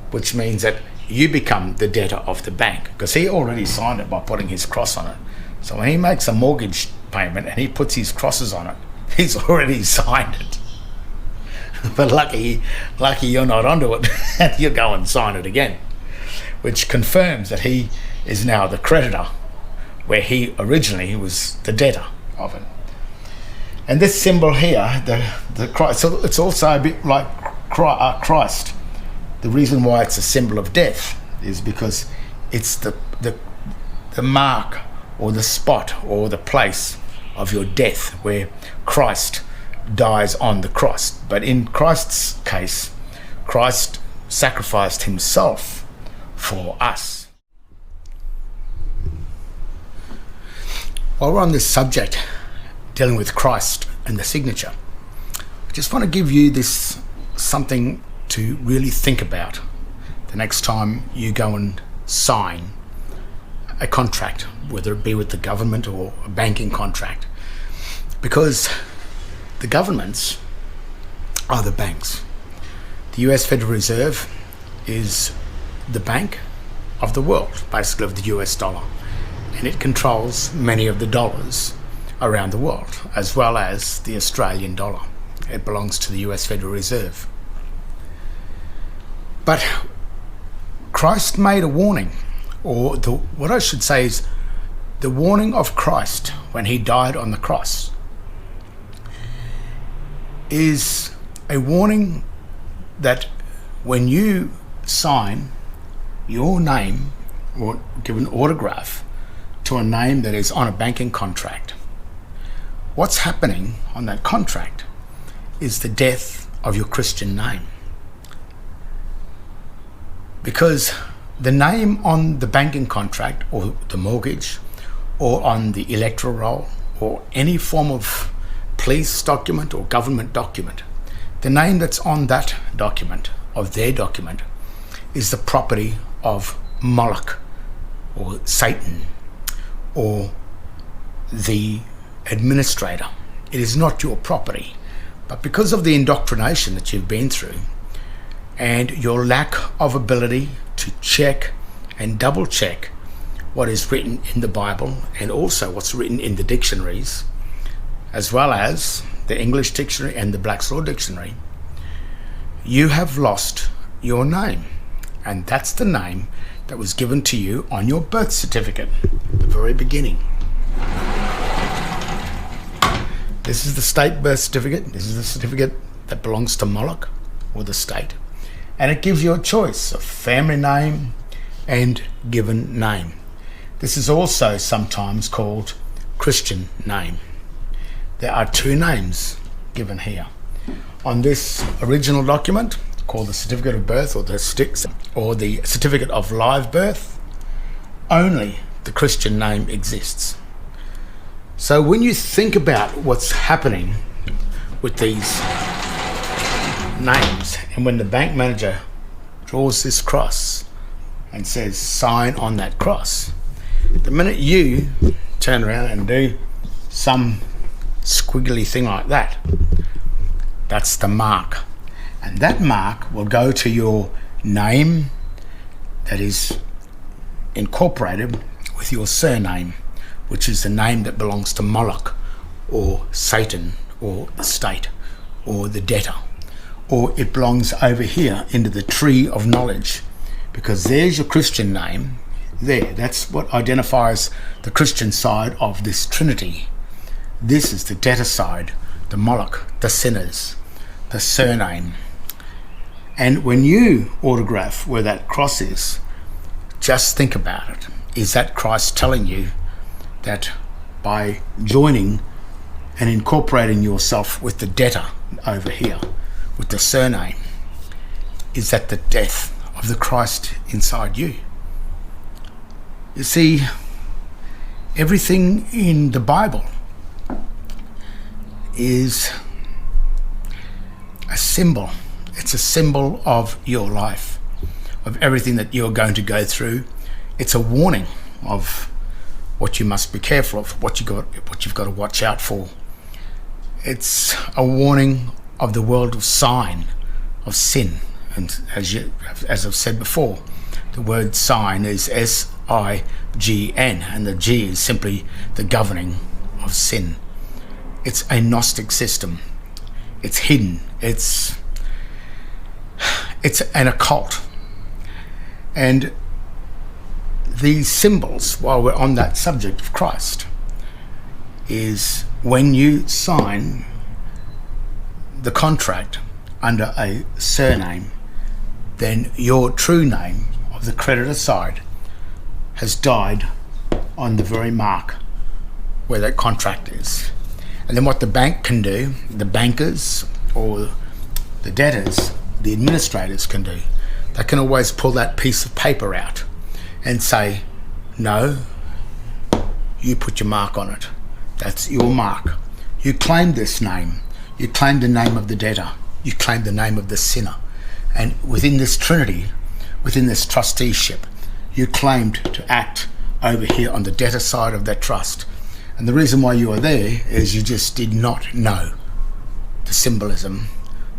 which means that you become the debtor of the bank, because he already signed it by putting his cross on it. So when he makes a mortgage payment and he puts his crosses on it, he's already signed it. But lucky you're not onto it, and you go and sign it again, which confirms that he is now the creditor, where he originally was the debtor of it. And this symbol here, the Christ, so it's also a bit like Christ. The reason why it's a symbol of death is because it's the mark or the spot or the place of your death where Christ dies on the cross. But in Christ's case, Christ sacrificed himself for us. While we're on this subject, dealing with Christ and the signature, I just want to give you this something to really think about the next time you go and sign a contract, whether it be with the government or a banking contract, because the governments are the banks. The US Federal Reserve is the bank of the world, basically of the US dollar, and it controls many of the dollars around the world, as well as the Australian dollar. It belongs to the US Federal Reserve. But Christ made a warning, or what I should say is the warning of Christ when he died on the cross is a warning that when you sign your name or give an autograph to a name that is on a banking contract, what's happening on that contract is the death of your Christian name. Because the name on the banking contract or the mortgage or on the electoral roll or any form of police document or government document, the name that's on that document, of their document, is the property of Moloch or Satan or the administrator. It is not your property. But because of the indoctrination that you've been through and your lack of ability to check and double check what is written in the Bible and also what's written in the dictionaries, as well as the English dictionary and the Black's Law dictionary, you have lost your name. And that's the name that was given to you on your birth certificate at the very beginning. This is the state birth certificate. This is the certificate that belongs to Moloch or the state. And it gives you a choice of family name and given name. This is also sometimes called Christian name. There are two names given here. On this original document called the certificate of birth or the certificate of live birth, only the Christian name exists. So when you think about what's happening with these names, and when the bank manager draws this cross and says sign on that cross, the minute you turn around and do some squiggly thing like that, that's the mark. And that mark will go to your name that is incorporated with your surname, which is the name that belongs to Moloch or Satan or the state or the debtor. Or it belongs over here into the tree of knowledge, because there's your Christian name there. That's what identifies the Christian side of this Trinity. This is the debtor side, the Moloch, the sinners, the surname. And when you autograph where that cross is, just think about it. Is that Christ telling you that by joining and incorporating yourself with the debtor over here, with the surname, is that the death of the Christ inside you? You see, everything in the Bible is a symbol. It's a symbol of your life, of everything that you're going to go through. It's a warning of what you must be careful of, what you've got to watch out for. It's a warning of the world of sign, of sin. And as I've said before, the word sign is S-I-G-N, and the G is simply the governing of sin. It's a Gnostic system. It's hidden. It's an occult. And these symbols, while we're on that subject of Christ, is when you sign the contract under a surname, then your true name of the creditor side has died on the very mark where that contract is. And then what the bank can do, the bankers or the debtors, the administrators can do, they can always pull that piece of paper out and say, no, you put your mark on it. That's your mark. You claim this name. You claim the name of the debtor. You claim the name of the sinner. And within this trinity, within this trusteeship, you claimed to act over here on the debtor side of that trust. And the reason why you are there is you just did not know the symbolism,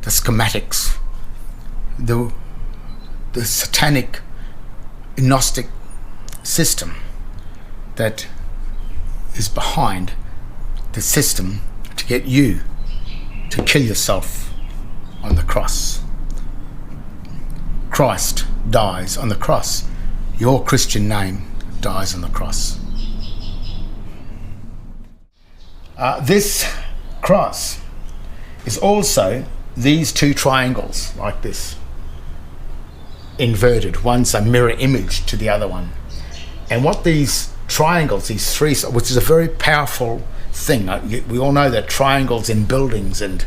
the schematics, the satanic Gnostic system that is behind the system to get you to kill yourself on the cross. Christ dies on the cross. Your Christian name dies on the cross. This cross is also these two triangles like this, inverted. One's a mirror image to the other one. And what these triangles, these three, which is a very powerful thing. We all know that triangles in buildings, and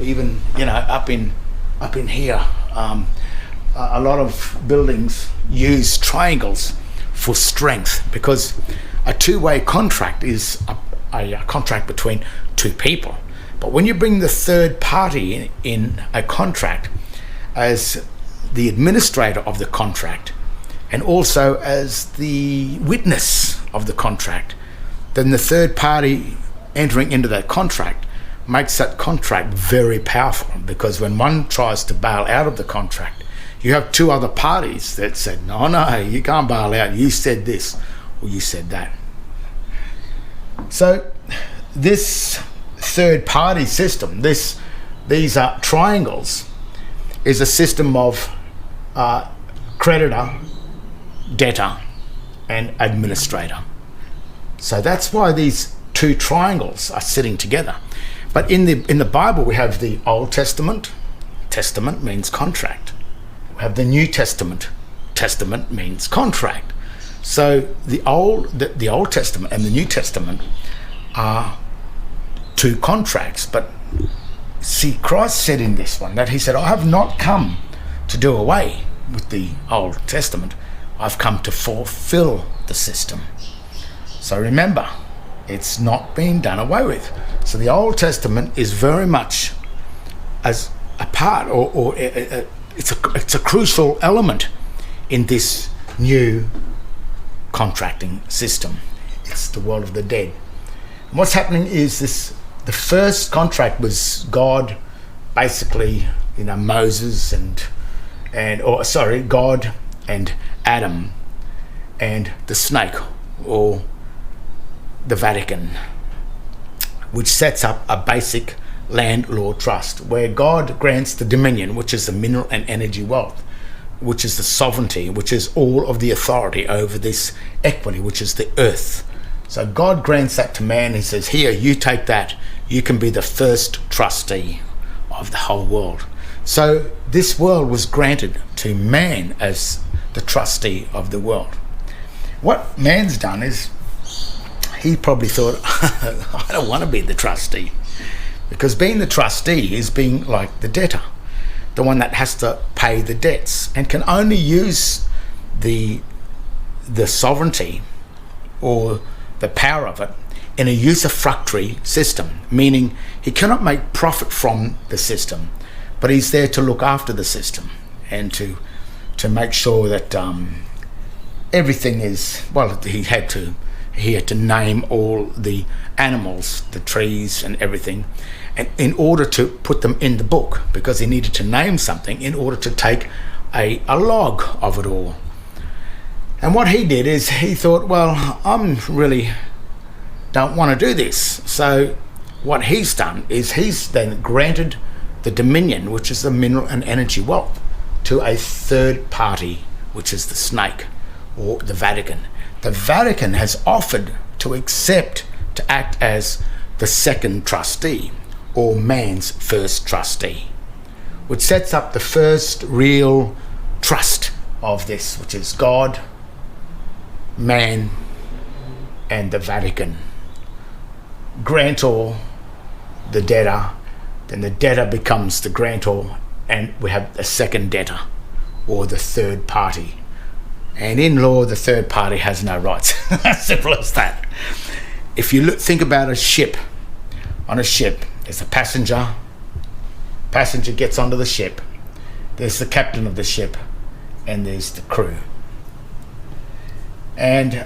even up in here, a lot of buildings use triangles for strength, because a two-way contract is a contract between two people. But when you bring the third party in a contract as the administrator of the contract and also as the witness of the contract, then the third party entering into that contract makes that contract very powerful, because when one tries to bail out of the contract, you have two other parties that said, no, you can't bail out, you said this or you said that. So this third party system, these are triangles, is a system of creditor, debtor and administrator. So that's why these two triangles are sitting together. But in the Bible we have the Old Testament. Testament means contract. We have the New Testament. Testament means contract. So the Old Testament and the New Testament are two contracts. But see, Christ said in this one that he said, I have not come to do away with the Old Testament. I've come to fulfill the system. So remember, it's not being done away with. So the Old Testament is very much as a part, or it's a crucial element in this new contracting system. It's the world of the dead. And what's happening is the first contract was God, basically, Moses God and Adam and the snake, or the Vatican, which sets up a basic landlord trust where God grants the dominion, which is the mineral and energy wealth, which is the sovereignty, which is all of the authority over this equity, which is the earth. So God grants that to man. He says, here, you take that. You can be the first trustee of the whole world. So this world was granted to man as the trustee of the world. What man's done is he probably thought, I don't want to be the trustee, because being the trustee is being like the debtor, the one that has to pay the debts and can only use the sovereignty or the power of it in a usufructuary system, meaning he cannot make profit from the system, but he's there to look after the system and to make sure that everything is, well, he had to name all the animals, the trees and everything, and in order to put them in the book, because he needed to name something in order to take a log of it all. And what he did is he thought, well, I'm really don't want to do this. So what he's done is he's then granted the dominion, which is the mineral and energy wealth, to a third party, which is the snake or the Vatican. The Vatican has offered to accept to act as the second trustee, or man's first trustee, which sets up the first real trust of this, which is God, man, and the Vatican. Grantor, the debtor, then the debtor becomes the grantor, and we have a second debtor, or the third party. And in law, the third party has no rights. As simple as that. If you think about a ship, on a ship, there's a passenger. Passenger gets onto the ship. There's the captain of the ship, and there's the crew. And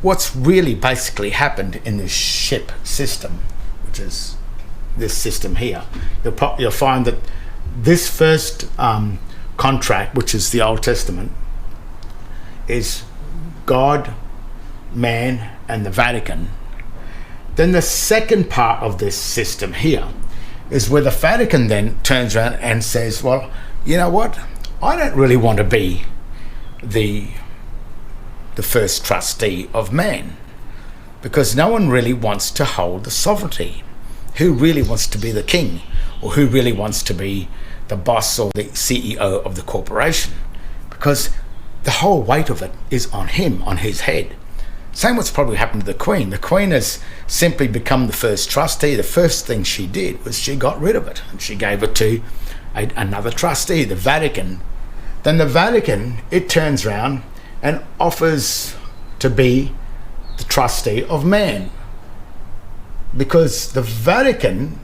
what's really basically happened in this ship system, which is this system here, you'll find that this first contract, which is the Old Testament, is God, man, and the Vatican. Then the second part of this system here is where the Vatican then turns around and says, well, you know what? I don't really want to be the first trustee of man, because no one really wants to hold the sovereignty. Who really wants to be the king, or who really wants to be the boss or the CEO of the corporation? Because the whole weight of it is on him, on his head. Same what's probably happened to the Queen. The Queen has simply become the first trustee. The first thing she did was she got rid of it, and she gave it to another trustee, the Vatican. Then the Vatican, it turns around and offers to be the trustee of man, because the Vatican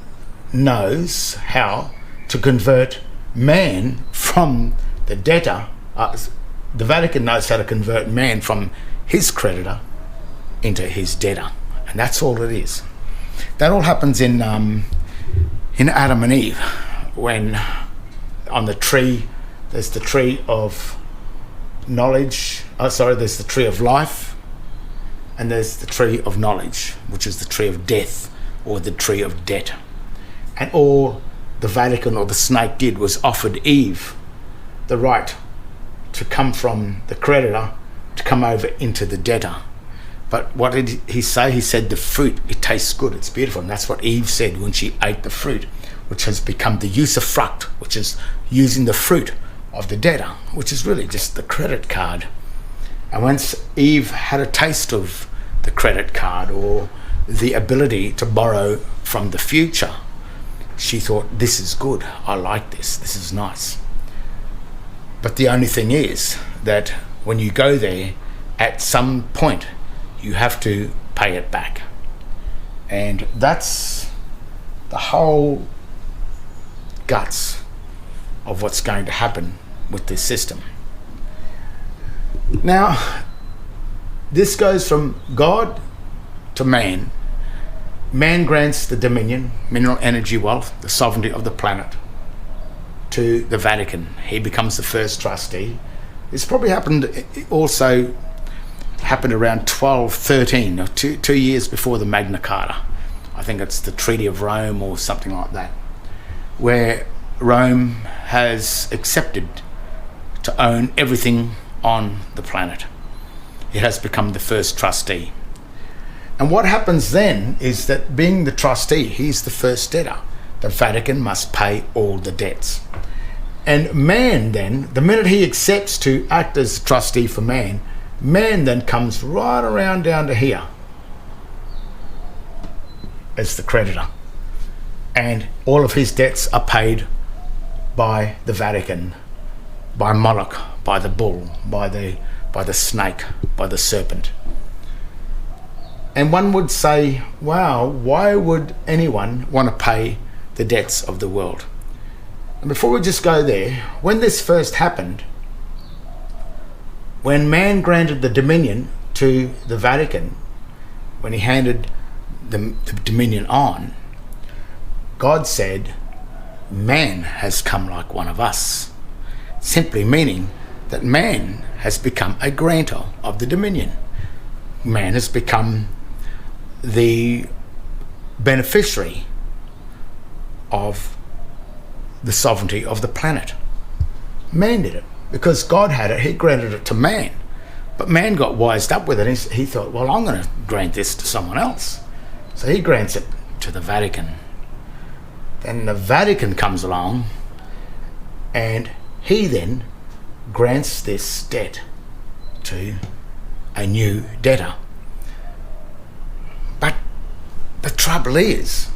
knows how to convert man from the debtor. The Vatican knows how to convert man from his creditor into his debtor, and that's all it is. That all happens in Adam and Eve, when on the tree, there's the tree of knowledge. There's the tree of life, and there's the tree of knowledge, which is the tree of death, or the tree of debt. And all the Vatican or the snake did was offered Eve the right to come from the creditor to come over into the debtor. But what did he say? He said the fruit, it tastes good, it's beautiful. And that's what Eve said when she ate the fruit, which has become the usufruct, which is using the fruit of the debtor, which is really just the credit card. And once Eve had a taste of the credit card, or the ability to borrow from the future, she thought, this is good, I like this is nice. But the only thing is that when you go there, at some point you have to pay it back. And that's the whole guts of what's going to happen with this system. Now, this goes from God to man. Man grants the dominion, mineral energy wealth, the sovereignty of the planet to the Vatican. He becomes the first trustee. This probably happened around 1213, or 2 years before the Magna Carta. I think it's the Treaty of Rome or something like that, where Rome has accepted to own everything on the planet. It has become the first trustee. And what happens then is that, being the trustee, he's the first debtor. The Vatican must pay all the debts. And man then, the minute he accepts to act as trustee for man, man then comes right around down to here as the creditor. And all of his debts are paid by the Vatican, by Moloch, by the bull, by the snake, by the serpent. And one would say, wow, why would anyone want to pay the debts of the world? And before we just go there, when this first happened, when man granted the dominion to the Vatican, when he handed the dominion on, God said, man has come like one of us, simply meaning that man has become a grantor of the dominion. Man has become the beneficiary of the sovereignty of the planet. Man did it because God had it. He granted it to man, but man got wised up with it. He thought, well, I'm going to grant this to someone else. So he grants it to the Vatican. Then the Vatican comes along, and he then grants this debt to a new debtor. But the trouble is,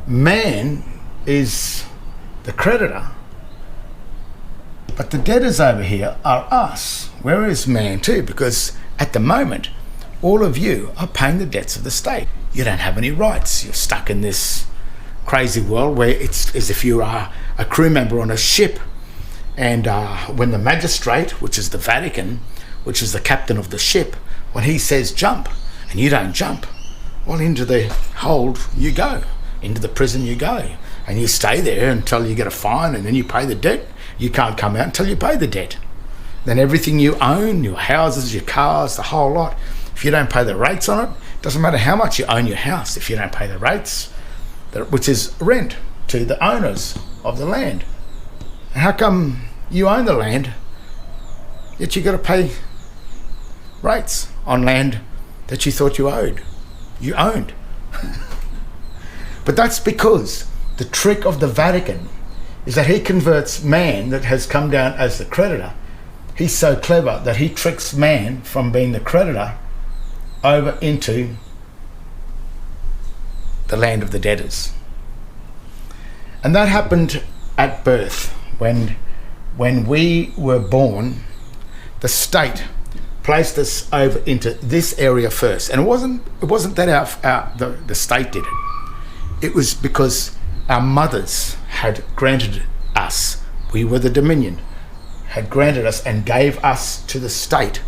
man is the creditor, But the debtors over here are us. Where is man too? Because at the moment, all of you are paying the debts of the state. You don't have any rights. You're stuck in this crazy world where it's as if you are a crew member on a ship. And when the magistrate, which is the Vatican, which is the captain of the ship, when he says jump and you don't jump, well, into the hold you go. Into the prison you go. And you stay there until you get a fine, and then you pay the debt. You can't come out until you pay the debt. Then everything you own, your houses, your cars, the whole lot, if you don't pay the rates on it, doesn't matter how much you own your house, if you don't pay the rates, which is rent to the owners of the land. And how come you own the land, yet you got to pay rates on land that you thought you owned? But that's because the trick of the Vatican is that he converts man that has come down as the creditor. He's so clever that he tricks man from being the creditor over into the land of the debtors. And that happened at birth. When we were born, the state placed us over into this area first. And it wasn't that the state did it. It was because our mothers had granted us, we were the dominion, had granted us and gave us to the state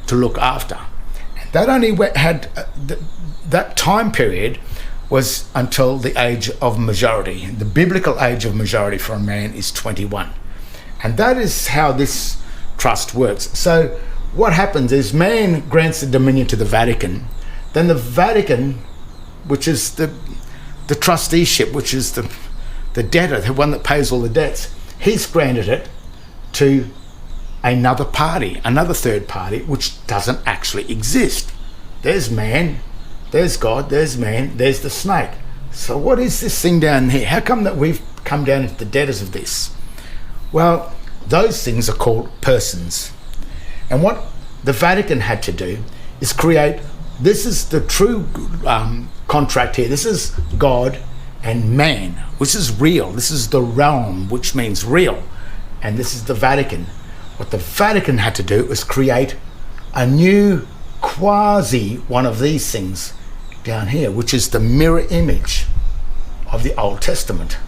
to look after. And that only had, that time period was until the age of majority. The biblical age of majority for a man is 21. And that is how this trust works. So what happens is man grants the dominion to the Vatican. Then the Vatican, which is the trusteeship, which is the debtor, the one that pays all the debts, he's granted it to another party, another third party, which doesn't actually exist. There's man, there's God, there's man, there's the snake. So what is this thing down here? How come that we've come down into the debtors of this? Well, those things are called persons. And what the Vatican had to do is create, this is the true contract here. This is God and man, which is real. This is the realm, which means real. And this is the Vatican. What the Vatican had to do was create a new quasi one of these things down here, which is the mirror image of the Old Testament.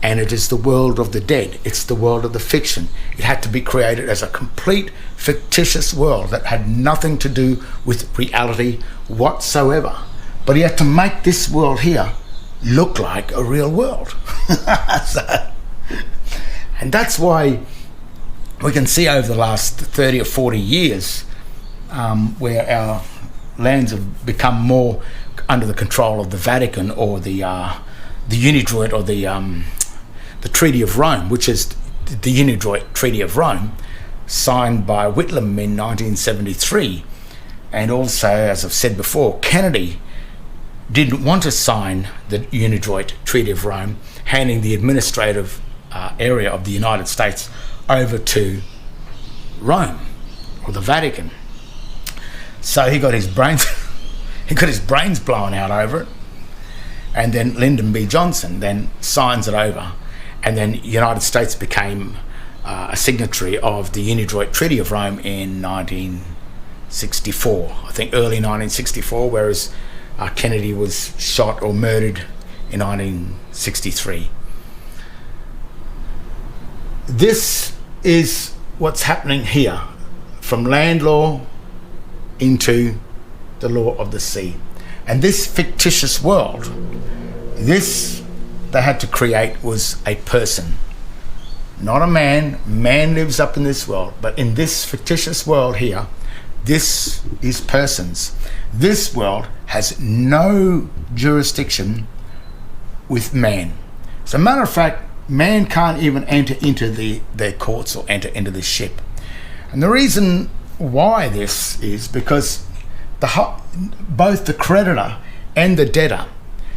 And it is the world of the dead. It's the world of the fiction. It had to be created as a complete fictitious world that had nothing to do with reality whatsoever. But he had to make this world here look like a real world. And that's why we can see over the last 30 or 40 years where our lands have become more under the control of the Vatican or the Unidroit or the Treaty of Rome, which is the Unidroit Treaty of Rome, signed by Whitlam in 1973. And also, as I've said before, Kennedy didn't want to sign the Unidroit Treaty of Rome, handing the administrative area of the United States over to Rome or the Vatican. So he got his brains blown out over it. And then Lyndon B. Johnson then signs it over. And then the United States became a signatory of the Unidroit Treaty of Rome in 1964, I think early 1964, whereas Kennedy was shot or murdered in 1963. This is what's happening here, from land law into the law of the sea. And this fictitious world, this they had to create was a person, not a man. Man lives up in this world, but in this fictitious world here, this is persons. This world has no jurisdiction with man. As a matter of fact, man can't even enter into their courts or enter into the ship. And the reason why this is because both the creditor and the debtor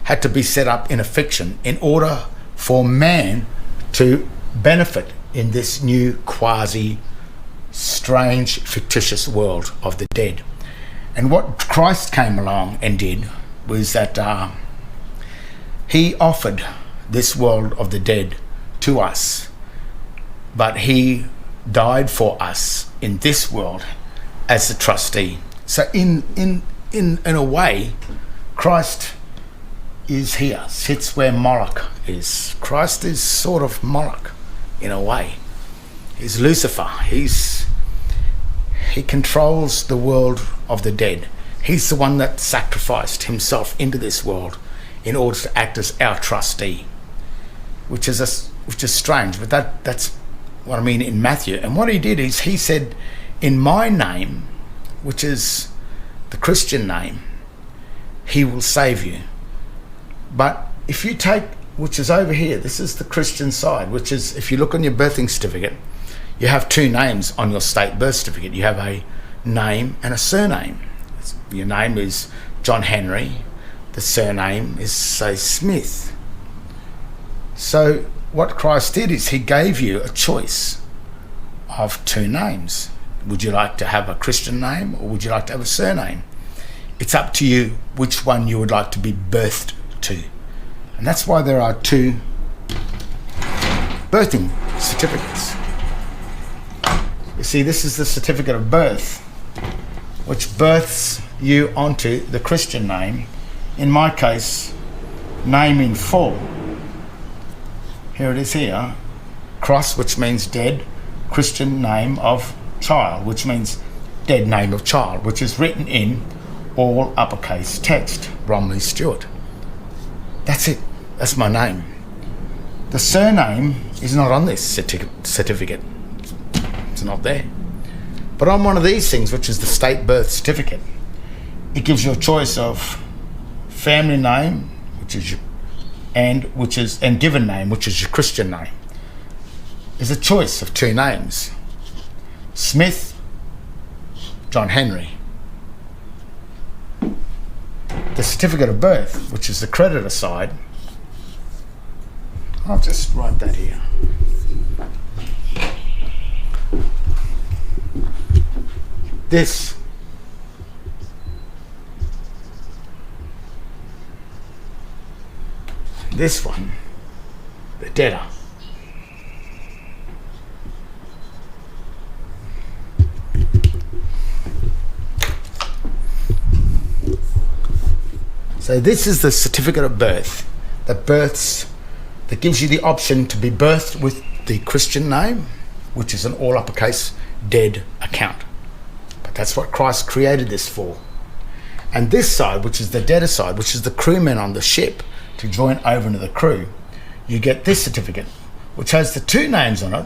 had to be set up in a fiction in order for man to benefit in this new quasi strange fictitious world of the dead. And what Christ came along and did was that he offered this world of the dead to us but he died for us in this world as the trustee. So in a way, Christ is here, sits where Moloch is. Christ is sort of Moloch in a way. He's Lucifer. He controls the world of the dead. He's the one that sacrificed himself into this world in order to act as our trustee, which is strange, but that's what I mean in Matthew. And what he did is he said, in my name, which is the Christian name, he will save you. But if you take, which is over here, this is the Christian side, which is, if you look on your birthing certificate, you have two names on your state birth certificate. You have a name and a surname. Your name is John Henry. The surname is, say, Smith. So what Christ did is he gave you a choice of two names. Would you like to have a Christian name, or would you like to have a surname? It's up to you which one you would like to be birthed to. And that's why there are two birthing certificates. You see, this is the certificate of birth, which births you onto the Christian name. In my case, name in full. Here it is here. Cross, which means dead. Christian name of child, which means dead name of child, which is written in all uppercase text. Bromley Stewart. That's it. That's my name. The surname is not on this certificate. It's not there. But on one of these things, which is the state birth certificate, it gives you a choice of family name, which is your, and given name, which is your Christian name. There's a choice of two names: Smith, John Henry. The certificate of birth, which is the creditor side, I'll just write that here. This one, the debtor. So this is the certificate of birth that gives you the option to be birthed with the Christian name, which is an all uppercase dead account. But that's what Christ created this for. And this side, which is the debtor side, which is the crewmen on the ship, to join over into the crew, you get this certificate, which has the two names on it,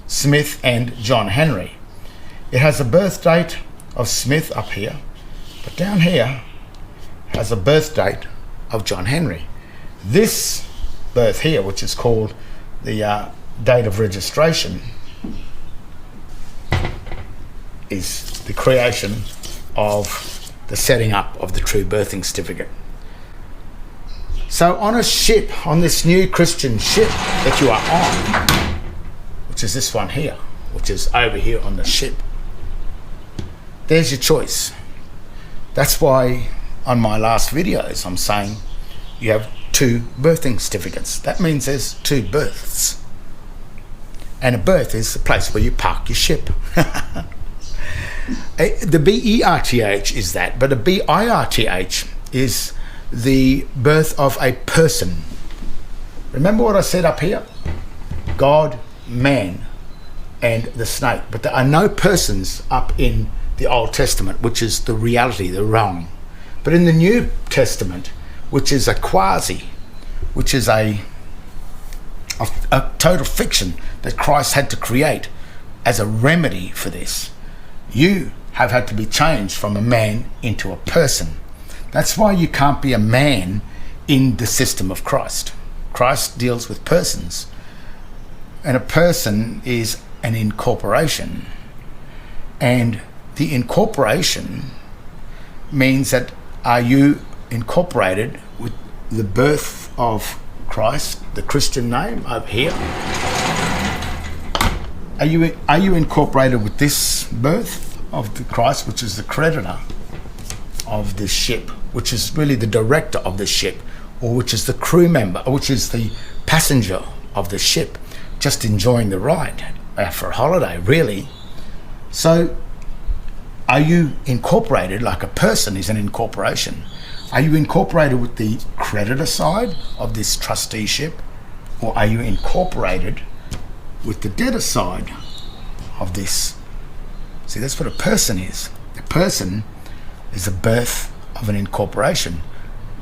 Smith and John Henry. It has a birth date of Smith up here, but down here has a birth date of John Henry. This birth here, which is called the date of registration, is the creation of the setting up of the true birthing certificate. So on a ship, on this new Christian ship that you are on, which is this one here, which is over here on the ship, there's your choice. That's why on my last videos I'm saying you have two birthing certificates. That means there's two births. And a berth is the place where you park your ship. The BERTH is that, but a BIRTH is the birth of a person. Remember what I said up here? God, man, and the snake. But there are no persons up in the Old Testament, which is the reality, the realm. But in the New Testament, which is a quasi, which is a total fiction that Christ had to create as a remedy for this, you have had to be changed from a man into a person. That's why you can't be a man in the system of Christ. Christ deals with persons, and a person is an incorporation. And the incorporation means that, are you incorporated with the birth of Christ, the Christian name over here? Are you incorporated with this birth of the Christ, which is the creditor of this ship, which is really the director of the ship, or which is the crew member, or which is the passenger of the ship, just enjoying the ride? for a holiday, really. So are you incorporated, like a person is an incorporation? Are you incorporated with the creditor side of this trusteeship, or are you incorporated with the debtor side of this? See, that's what a person is. A person is the birth of an incorporation.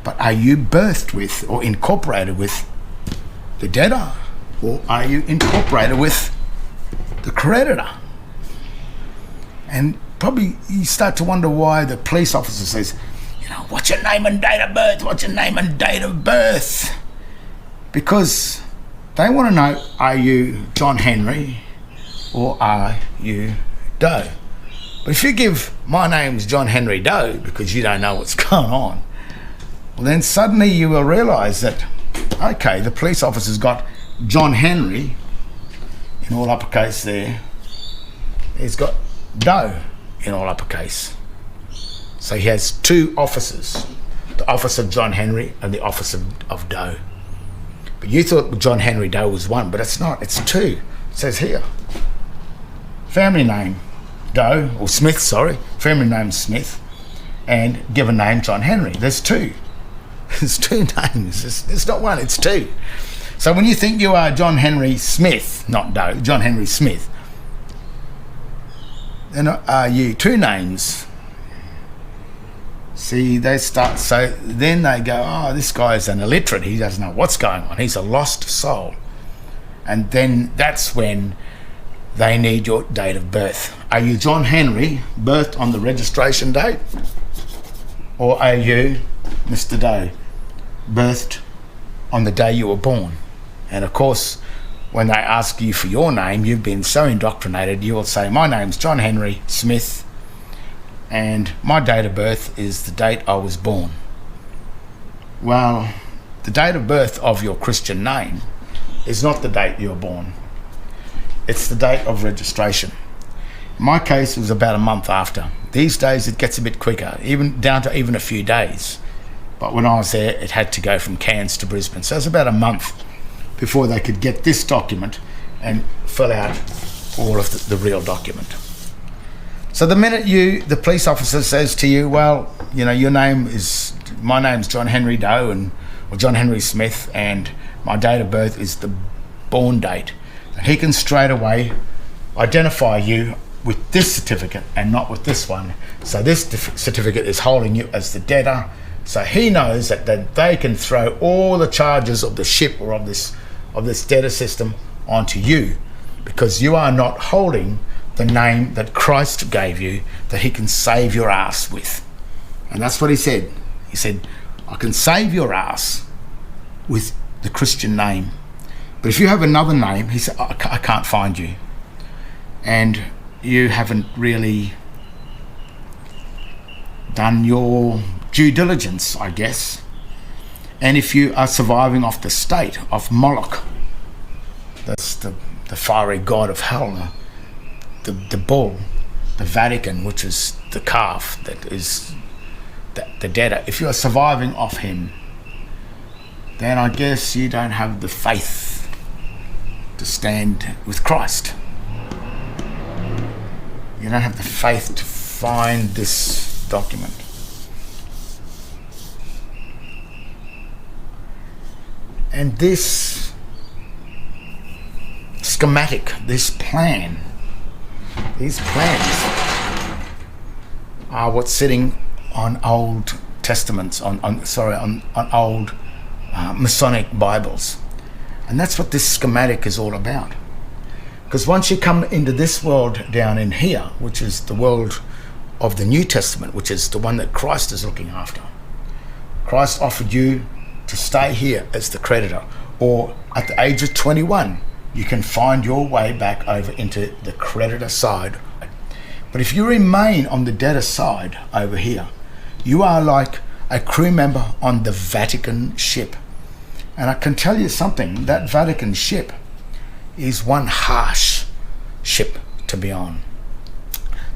But are you birthed with or incorporated with the debtor, or are you incorporated with the creditor? And probably you start to wonder why the police officer says, what's your name and date of birth? What's your name and date of birth? Because they want to know, are you John Henry or are you Doe? But if you give, my name's John Henry Doe, because you don't know what's going on, well, then suddenly you will realise that, okay, the police officer's got John Henry in all uppercase there. He's got Doe in all uppercase. So he has two officers, the office of John Henry and the office of Doe. But you thought John Henry Doe was one, but it's not, it's two. It says here, family name Doe, or Smith, sorry, family name Smith, and given name John Henry. There's two. There's two names. It's not one, it's two. So when you think you are John Henry Smith, not Doe, John Henry Smith, then are you two names? See, they start, so then they go, oh, this guy's an illiterate, he doesn't know what's going on, he's a lost soul. And then that's when they need your date of birth. Are you John Henry, birthed on the registration date? Or are you Mr. Doe, birthed on the day you were born? And of course, when they ask you for your name, you've been so indoctrinated, you will say, my name's John Henry Smith, and my date of birth is the date I was born. Well, the date of birth of your Christian name is not the date you were born. It's the date of registration. In my case, it was about a month after. These days, it gets a bit quicker, even down to even a few days. But when I was there, it had to go from Cairns to Brisbane. So it was about a month before they could get this document and fill out all of the real document. So the minute the police officer says to you, well, your name is, my name's John Henry Doe, or John Henry Smith, and my date of birth is the born date, and he can straight away identify you with this certificate and not with this one. So this certificate is holding you as the debtor. So he knows that they can throw all the charges of the ship or of this debtor system onto you, because you are not holding the name that Christ gave you, that he can save your ass with. And that's what he said. He said, I can save your ass with the Christian name. But if you have another name, he said, I can't find you. And you haven't really done your due diligence, I guess. And if you are surviving off the state of Moloch, that's the fiery god of hell, the bull, the Vatican, which is the calf that is the debtor, if you are surviving off him, then I guess you don't have the faith to stand with Christ. You don't have the faith to find this document. And this schematic, this plan, these plans are what's sitting on Old Testaments, on old Masonic Bibles. And that's what this schematic is all about. Because once you come into this world down in here, which is the world of the New Testament, which is the one that Christ is looking after, Christ offered you to stay here as the creditor, or at the age of 21, you can find your way back over into the creditor side. But if you remain on the debtor side over here, you are like a crew member on the Vatican ship. And I can tell you something, that Vatican ship is one harsh ship to be on.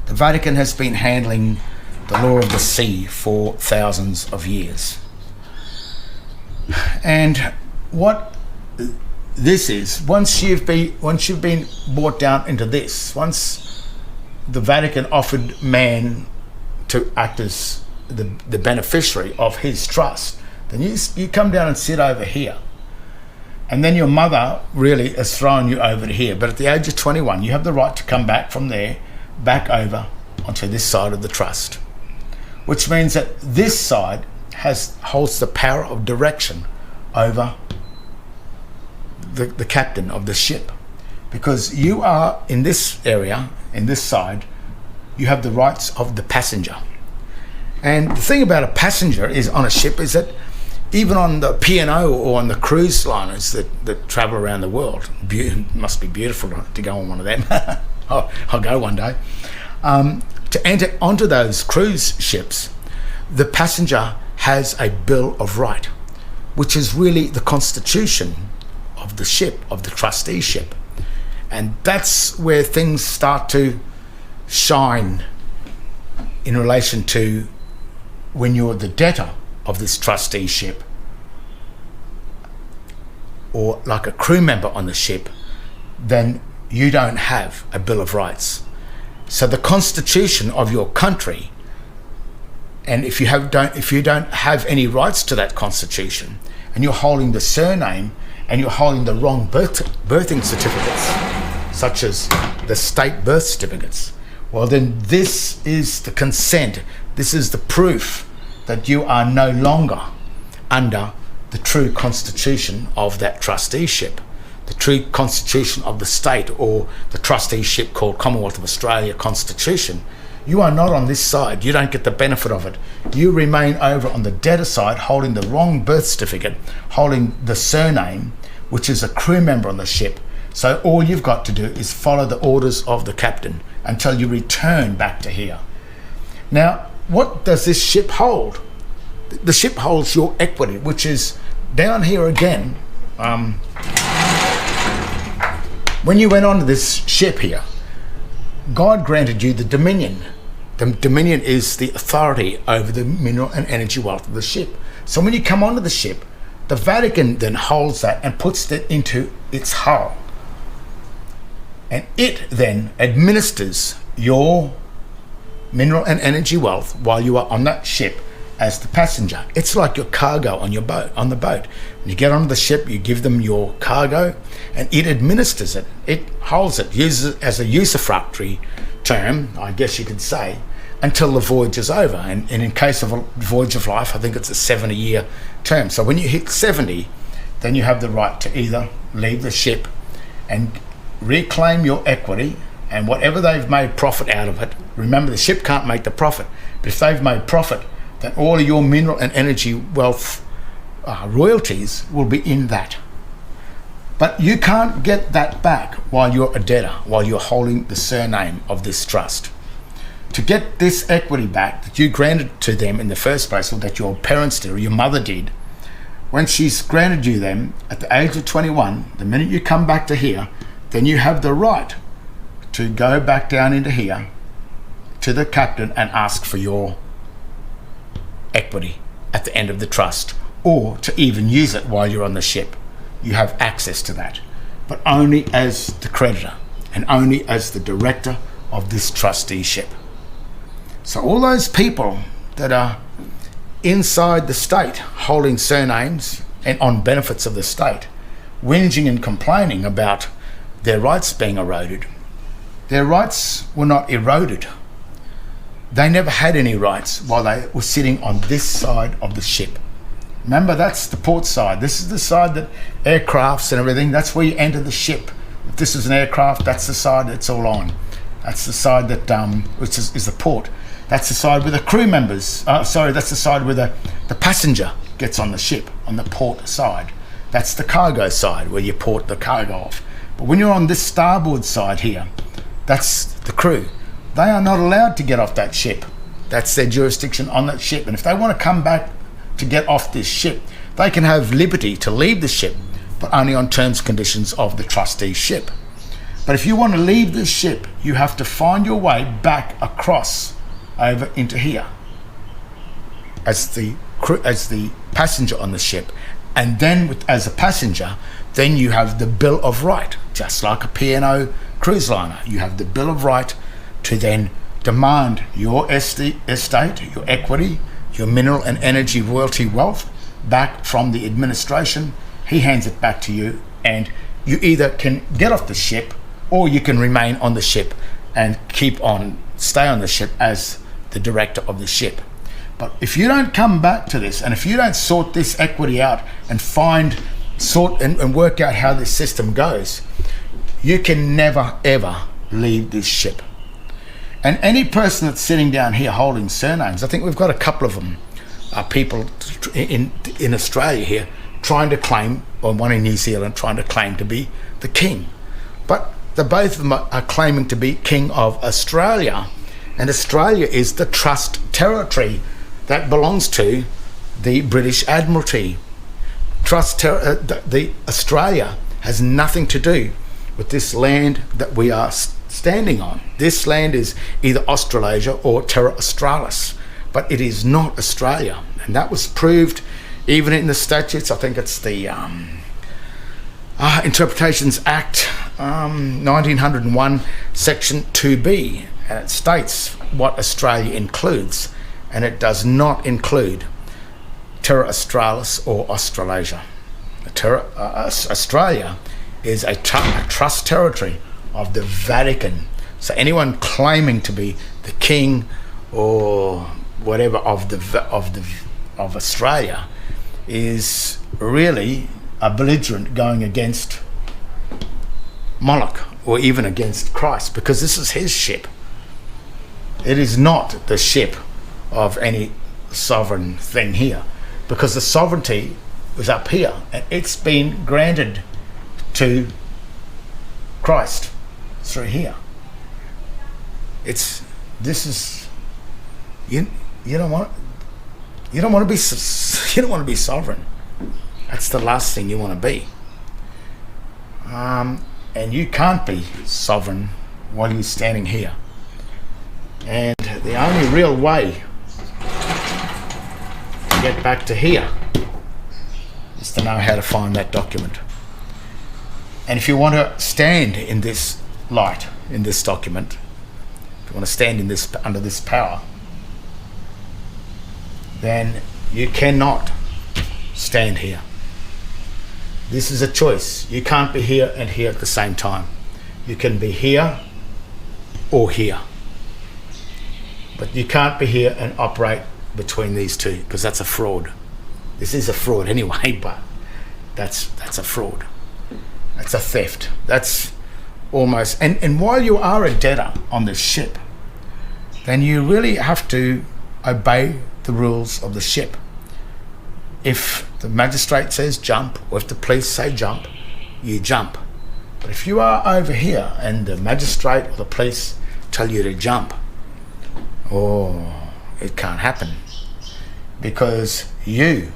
The Vatican has been handling the law of the sea for thousands of years. And what this is, once you've been brought down into this, once the Vatican offered man to act as the beneficiary of his trust, then you come down and sit over here. And then your mother really has thrown you over to here. But at the age of 21, you have the right to come back from there, back over onto this side of the trust. Which means that this side holds the power of direction over the captain of the ship. Because you are in this area, in this side, you have the rights of the passenger. And the thing about a passenger is on a ship is that even on the P&O or on the cruise liners that travel around the world, must be beautiful to go on one of them. I'll go one day. To enter onto those cruise ships, the passenger has a bill of right, which is really the constitution of the ship, of the trusteeship. And that's where things start to shine in relation to when you're the debtor of this trusteeship, or like a crew member on the ship, then you don't have a bill of rights. So the constitution of your country, and if you don't have any rights to that constitution, and you're holding the surname and you're holding the wrong birthing certificates, such as the state birth certificates, well then this is the consent, this is the proof that you are no longer under the true constitution of that trusteeship, the true constitution of the state, or the trusteeship called Commonwealth of Australia Constitution. You are not on this side. You don't get the benefit of it. You remain over on the debtor side, holding the wrong birth certificate, holding the surname, which is a crew member on the ship. So all you've got to do is follow the orders of the captain until you return back to here. Now, what does this ship hold? The ship holds your equity, which is down here again. When you went onto this ship here, God granted you the dominion. The dominion is the authority over the mineral and energy wealth of the ship. So when you come onto the ship, the Vatican then holds that and puts it into its hull. And it then administers your mineral and energy wealth while you are on that ship as the passenger. It's like your cargo on your boat, on the boat. When you get onto the ship, you give them your cargo and it administers it. It holds it, uses it as a usufructory term, I guess you could say, until the voyage is over. And in case of a voyage of life, I think it's a 70-year term. So when you hit 70, then you have the right to either leave the ship and reclaim your equity, and whatever they've made profit out of it, remember the ship can't make the profit, but if they've made profit, then all of your mineral and energy wealth royalties will be in that. But you can't get that back while you're a debtor, while you're holding the surname of this trust. To get this equity back that you granted to them in the first place, or that your parents did, or your mother did, when she's granted you them at the age of 21, the minute you come back to here, then you have the right to go back down into here to the captain and ask for your equity at the end of the trust, or to even use it while you're on the ship. You have access to that, but only as the creditor and only as the director of this trusteeship. So all those people that are inside the state holding surnames and on benefits of the state, whinging and complaining about their rights being eroded, their rights were not eroded. They never had any rights while they were sitting on this side of the ship. Remember, that's the port side. This is the side that aircrafts and everything, that's where you enter the ship. If this is an aircraft, that's the side it's all on. That's the side that which is the port. That's the side where the crew members, that's the side where the passenger gets on the ship, on the port side. That's the cargo side where you port the cargo off. But when you're on this starboard side here, that's the crew. They are not allowed to get off that ship. That's their jurisdiction on that ship. And if they want to come back to get off this ship, they can have liberty to leave the ship, but only on terms and conditions of the trusteeship. But if you want to leave this ship, you have to find your way back across over into here as the passenger on the ship. And then as a passenger, then you have the Bill of Right, just like a P&O cruise liner. You have the Bill of Right to then demand your estate, your equity, your mineral and energy royalty wealth back from the administration. He hands it back to you, and you either can get off the ship or you can remain on the ship and stay on the ship as the director of the ship. But if you don't come back to this, and if you don't sort this equity out and and work out how this system goes, you can never ever leave this ship. And any person that's sitting down here holding surnames, I think we've got a couple of them, people in Australia here trying to claim, or one in New Zealand trying to claim to be the king. But both of them are claiming to be king of Australia, and Australia is the trust territory that belongs to the British Admiralty. The Australia has nothing to do with this land that we are standing on. This land is either Australasia or Terra Australis, but it is not Australia, and that was proved even in the statutes. I think it's the Interpretations Act 1901 section 2B, and it states what Australia includes, and it does not include Terra Australis or Australasia. Australia is a trust territory of the Vatican. So anyone claiming to be the king or whatever of Australia is really a belligerent going against Moloch or even against Christ, because this is his ship. It is not the ship of any sovereign thing here, because the sovereignty is up here and it's been granted to Christ through here. You don't want to be sovereign. That's the last thing you want to be. And you can't be sovereign while you're standing here. And the only real way to get back to here is to know how to find that document. And if you want to stand in this light, in this document, if you want to stand in this under this power, then you cannot stand here. This is a choice. You can't be here and here at the same time. You can be here or here, but you can't be here and operate between these two, because that's a fraud. This is a fraud anyway, but that's a fraud. That's a theft. That's almost, and while you are a debtor on this ship, then you really have to obey the rules of the ship. If the magistrate says jump, or if the police say jump, you jump. But if you are over here and the magistrate or the police tell you to jump, it can't happen, because you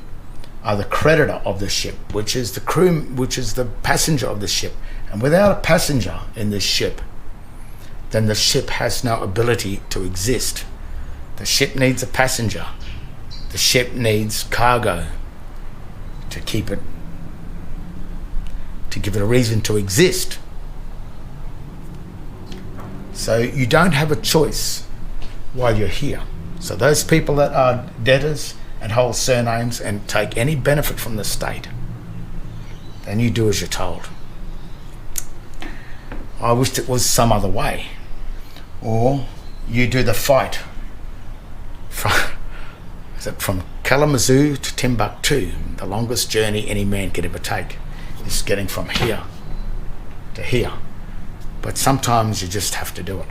are the creditor of the ship, which is the crew, which is the passenger of the ship. And without a passenger in this ship, then the ship has no ability to exist. The ship needs a passenger. The ship needs cargo to keep it, to give it a reason to exist. So you don't have a choice while you're here. So those people that are debtors and hold surnames and take any benefit from the state, then you do as you're told. I wished it was some other way. Or you do the fight from Kalamazoo to Timbuktu. The longest journey any man could ever take is getting from here to here. But sometimes you just have to do it.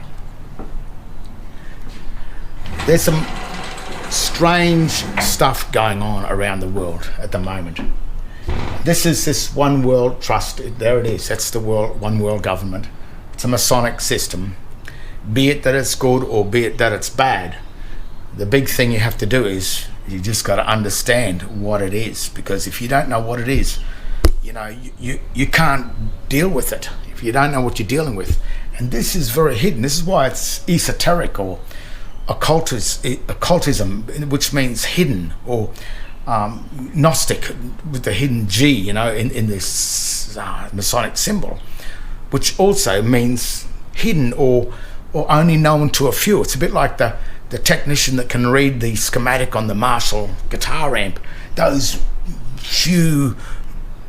There's some strange stuff going on around the world at the moment. This is this one world trust. There it is. That's the one world government. It's a Masonic system. Be it that it's good or be it that it's bad, the big thing you have to do is you just got to understand what it is, because if you don't know what it is, you can't deal with it if you don't know what you're dealing with. And this is very hidden. This is why it's esoteric or occultism, which means hidden, or Gnostic with the hidden G, in this Masonic symbol, which also means hidden or only known to a few. It's a bit like the technician that can read the schematic on the Marshall guitar amp. Those few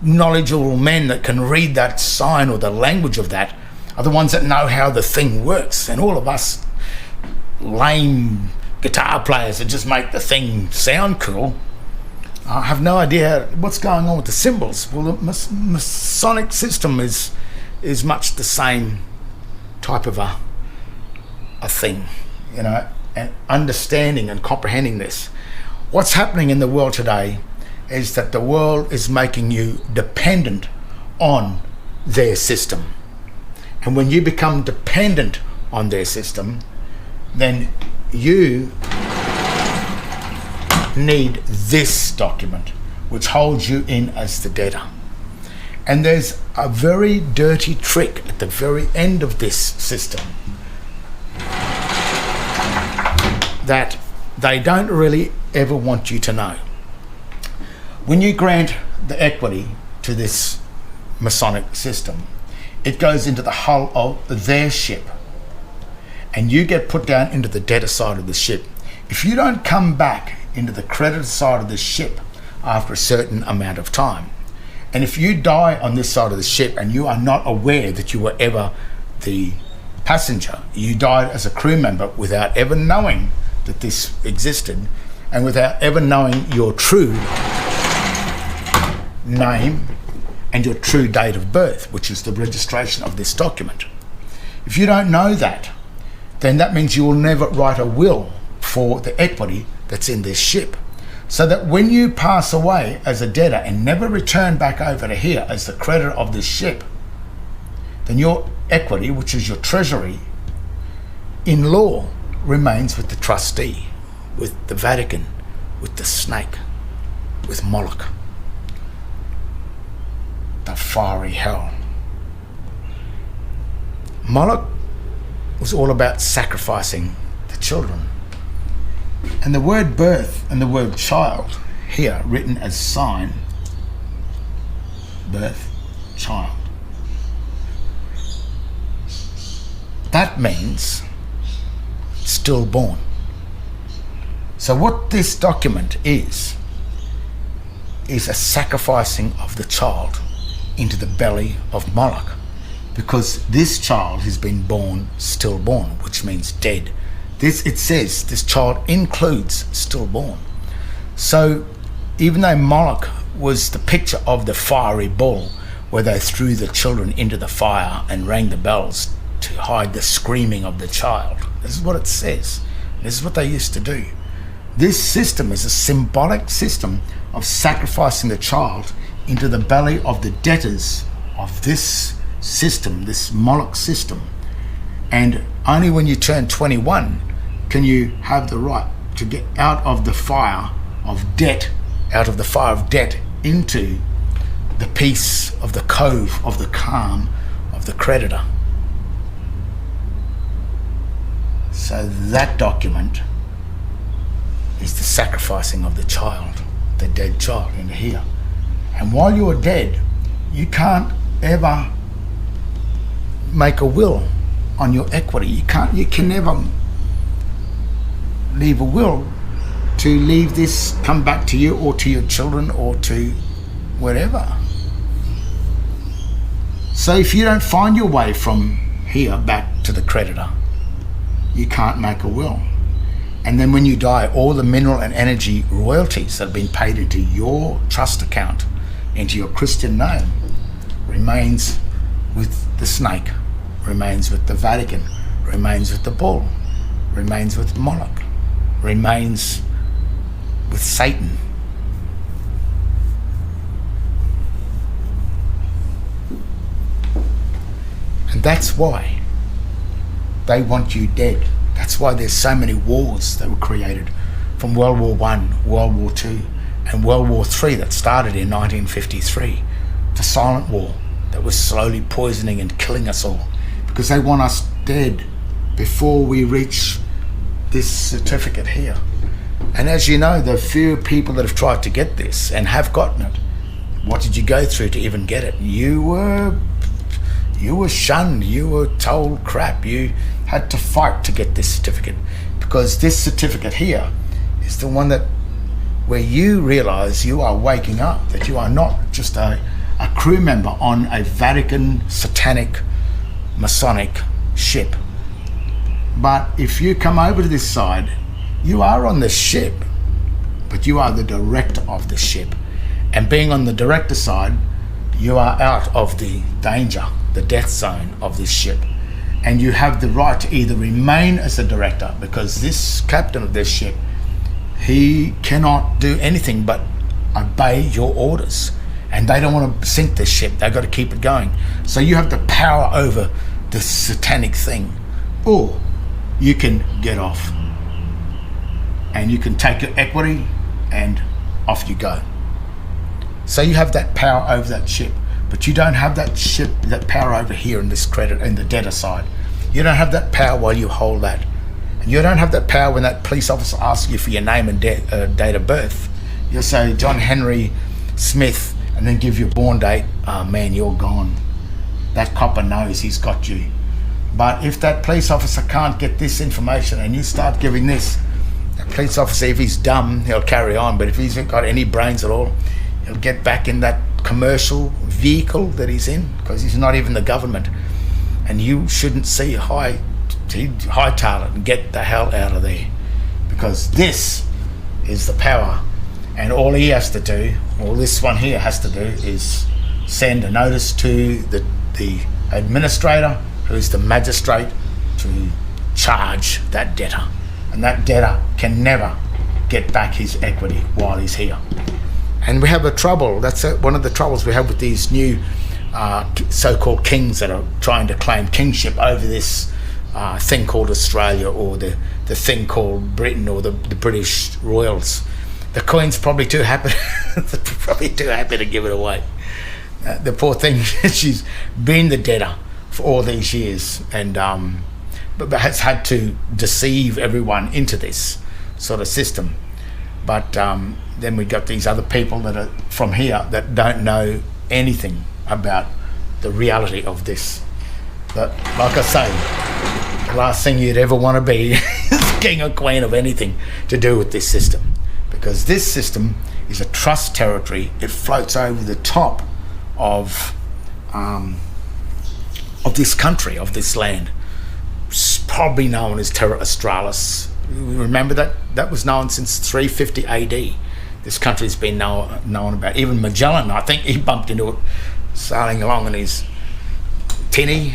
knowledgeable men that can read that sign or the language of that are the ones that know how the thing works. And all of us lame guitar players that just make the thing sound cool have no idea what's going on with the symbols. Well, the Masonic system is much the same type of a thing, and understanding and comprehending this. What's happening in the world today is that the world is making you dependent on their system. And when you become dependent on their system, then you need this document, which holds you in as the debtor. And there's a very dirty trick at the very end of this system that they don't really ever want you to know. When you grant the equity to this Masonic system, it goes into the hull of their ship, and you get put down into the debtor side of the ship. If you don't come back into the creditor side of the ship after a certain amount of time, and if you die on this side of the ship and you are not aware that you were ever the passenger, you died as a crew member without ever knowing that this existed and without ever knowing your true name and your true date of birth, which is the registration of this document. If you don't know that, then that means you will never write a will for the equity that's in this ship. So that when you pass away as a debtor and never return back over to here as the creditor of this ship, then your equity, which is your treasury, in law remains with the trustee, with the Vatican, with the snake, with Moloch, the fiery hell. Moloch was all about sacrificing the children. And the word birth and the word child here written as sign, birth, child, that means stillborn. So what this document is a sacrificing of the child into the belly of Moloch, because this child has been born stillborn, which means dead. It says this child includes stillborn. So even though Moloch was the picture of the fiery bull, where they threw the children into the fire and rang the bells to hide the screaming of the child, this is what it says. This is what they used to do. This system is a symbolic system of sacrificing the child into the belly of the debtors of this system, this Moloch system. And only when you turn 21 can you have the right to get out of the fire of debt, into the peace of the cove, of the calm of the creditor. So that document is the sacrificing of the child, the dead child, into here. And while you're dead, you can't ever make a will on your equity. You can never leave a will to leave this, come back to you or to your children or to whatever. So if you don't find your way from here back to the creditor, you can't make a will. And then when you die, all the mineral and energy royalties that have been paid into your trust account, into your Christian name, remains with the snake, remains with the Vatican, remains with the bull, remains with Moloch, remains with Satan. And that's why they want you dead. That's why there's so many wars that were created, from World War I, World War II, and World War III that started in 1953. The silent war that was slowly poisoning and killing us all, because they want us dead before we reach this certificate here. And as you know, the few people that have tried to get this and have gotten it, what did you go through to even get it? You were shunned, you were told crap, you had to fight to get this certificate, because this certificate here is the one that where you realize you are waking up, that you are not just a crew member on a Vatican satanic Masonic ship, but if you come over to this side, you are on the ship, but you are the director of the ship. And being on the director side, you are out of the danger, the death zone of this ship. And you have the right to either remain as a director, because this captain of this ship, he cannot do anything but obey your orders. And they don't want to sink this ship, they've got to keep it going. So you have the power over this satanic thing. Or you can get off. And you can take your equity and off you go. So you have that power over that ship, but you don't have that power over here in this credit, in the debtor side. You don't have that power while you hold that. And you don't have that power when that police officer asks you for your name and date of birth. You'll say John Henry Smith and then give your born date. Oh man, you're gone. That copper knows he's got you. But if that police officer can't get this information and you start giving this, the police officer, if he's dumb, he'll carry on, but if he's not got any brains at all, he'll get back in that commercial vehicle that he's in, because he's not even the government. And you shouldn't see hightail it and get the hell out of there, because this is the power. And all he has to do, all this one here has to do, is send a notice to the administrator, who's the magistrate, to charge that debtor. And that debtor can never get back his equity while he's here. And we have a trouble. That's one of the troubles we have with these new so-called kings that are trying to claim kingship over this thing called Australia, or the thing called Britain, or the British royals. The Queen's probably too happy to give it away. The poor thing, she's been the debtor for all these years, and but has had to deceive everyone into this sort of system. But then we got these other people that are from here that don't know anything about the reality of this. But like I say, the last thing you'd ever want to be is king or queen of anything to do with this system, because this system is a trust territory. It floats over the top of this country, of this land. It's probably known as Terra Australis. Remember that was known since 350 AD. This country's been known about. Even Magellan, I think he bumped into it sailing along in his tinny.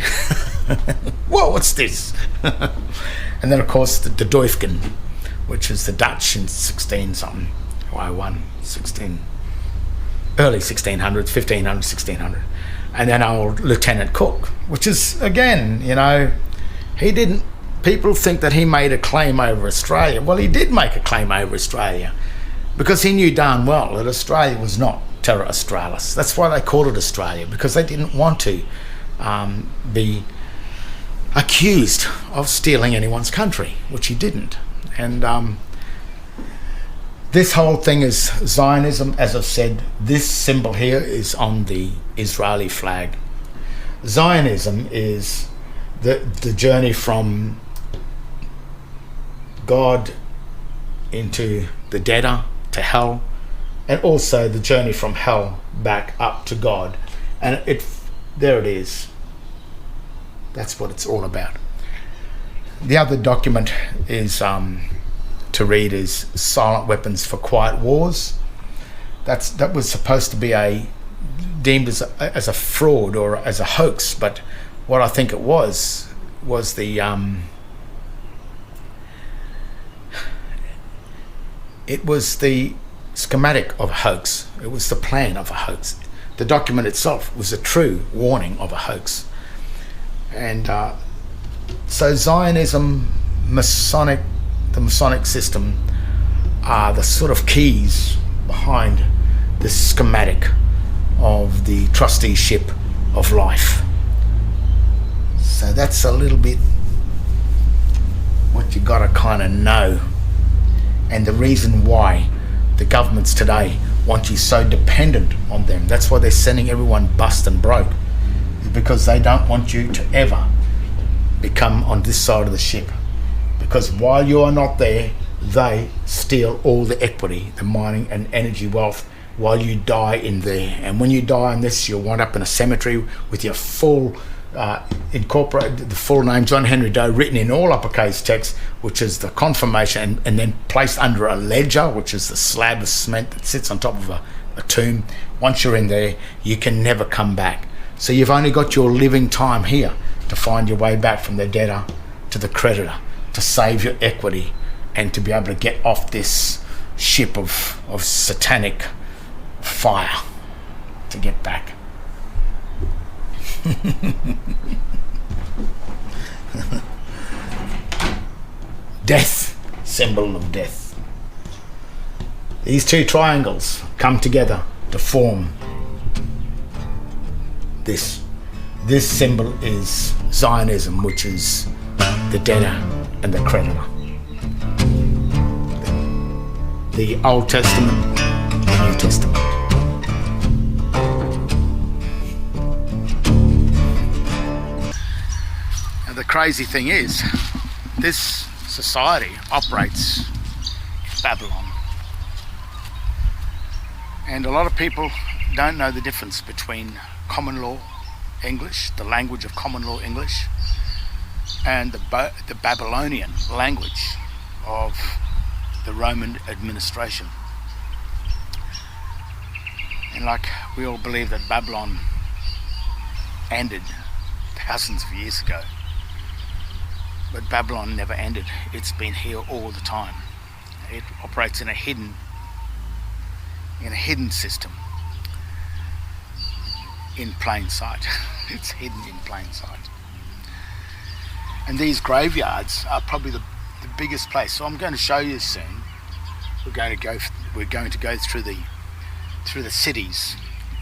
Whoa, what's this? And then of course the Doifken, which is the Dutch in 16-something, early 1600s, 1500, 1600. And then old Lieutenant Cook, which is, again, people think that he made a claim over Australia. Well, he did make a claim over Australia, because he knew darn well that Australia was not Terra Australis. That's why they called it Australia, because they didn't want to be accused of stealing anyone's country, which he didn't. And this whole thing is Zionism. As I've said, this symbol here is on the Israeli flag. Zionism is the journey from God into the debtor, to hell, and also the journey from hell back up to God. And there it is. That's what it's all about. The other document is to read is Silent Weapons for Quiet Wars. That was supposed to be deemed as a fraud or as a hoax, but what I think it was the it was the schematic of a hoax. It was the plan of a hoax. The document itself was a true warning of a hoax. And so Zionism, the Masonic system are the sort of keys behind this schematic of the trusteeship of life. So that's a little bit what you gotta kind of know and the reason why the governments today want you so dependent on them. That's why they're sending everyone bust and broke, is because they don't want you to ever become on this side of the ship. Because while you are not there, they steal all the equity, the mining and energy wealth, while you die in there. And when you die in this, you'll wind up in a cemetery with your full incorporated, the full name John Henry Doe, written in all uppercase text, which is the confirmation, and then placed under a ledger, which is the slab of cement that sits on top of a tomb. Once you're in there, you can never come back. So you've only got your living time here to find your way back from the debtor to the creditor, to save your equity, and to be able to get off this ship of satanic fire to get back. Death, symbol of death. These two triangles come together to form this. This symbol is Zionism, which is the debtor and the creditor. The Old Testament, the New Testament. And the crazy thing is, this society operates in Babylon. And a lot of people don't know the difference between common law English, the language of common law English, and the Babylonian language of the Roman administration. And like we all believe that Babylon ended thousands of years ago, but Babylon never ended. It's been here all the time. It operates in a hidden system, in plain sight. It's hidden in plain sight. And these graveyards are probably the biggest place. So I'm going to show you soon. We're going to go through the cities,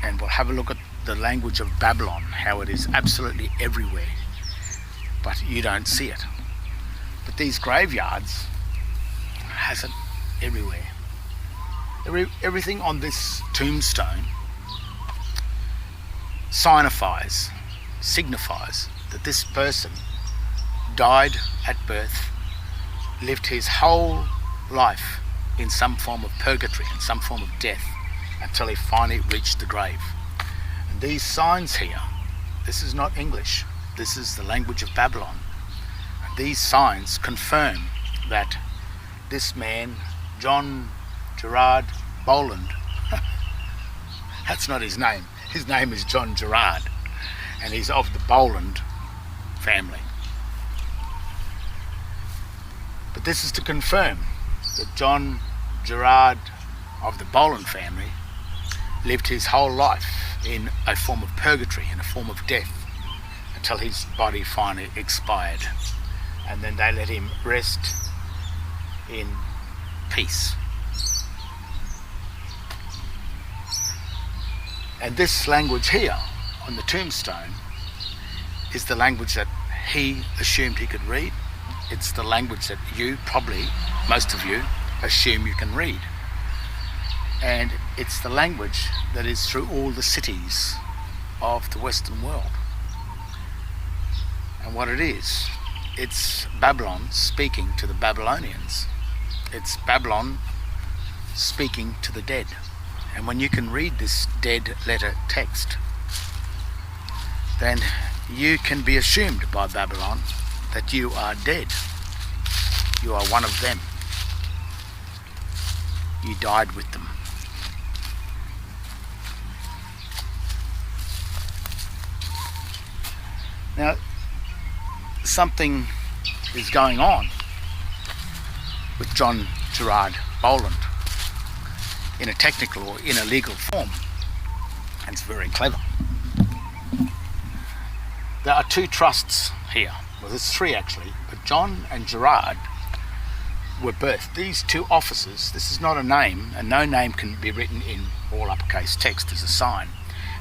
and we'll have a look at the language of Babylon, how it is absolutely everywhere, but you don't see it. But these graveyards has it everywhere. Everything on this tombstone signifies that this person died at birth, lived his whole life in some form of purgatory, in some form of death, until he finally reached the grave. And these signs here, this is not English, this is the language of Babylon. And these signs confirm that this man, John Gerard Boland, that's not his name. His name is John Gerard, and he's of the Boland family. But this is to confirm that John Gerard of the Boland family lived his whole life in a form of purgatory, in a form of death, until his body finally expired. And then they let him rest in peace. And this language here on the tombstone is the language that he assumed he could read. It's the language that you, probably most of you, assume you can read. And it's the language that is through all the cities of the Western world. And what it is, it's Babylon speaking to the Babylonians. It's Babylon speaking to the dead. And when you can read this dead letter text, then you can be assumed by Babylon that you are dead. You are one of them. You died with them. Now, something is going on with John Gerard Boland in a technical or in a legal form, and it's very clever. There are two trusts here. Well, there's three actually, but John and Gerard were birthed. These two offices, this is not a name, and no name can be written in all uppercase text as a sign.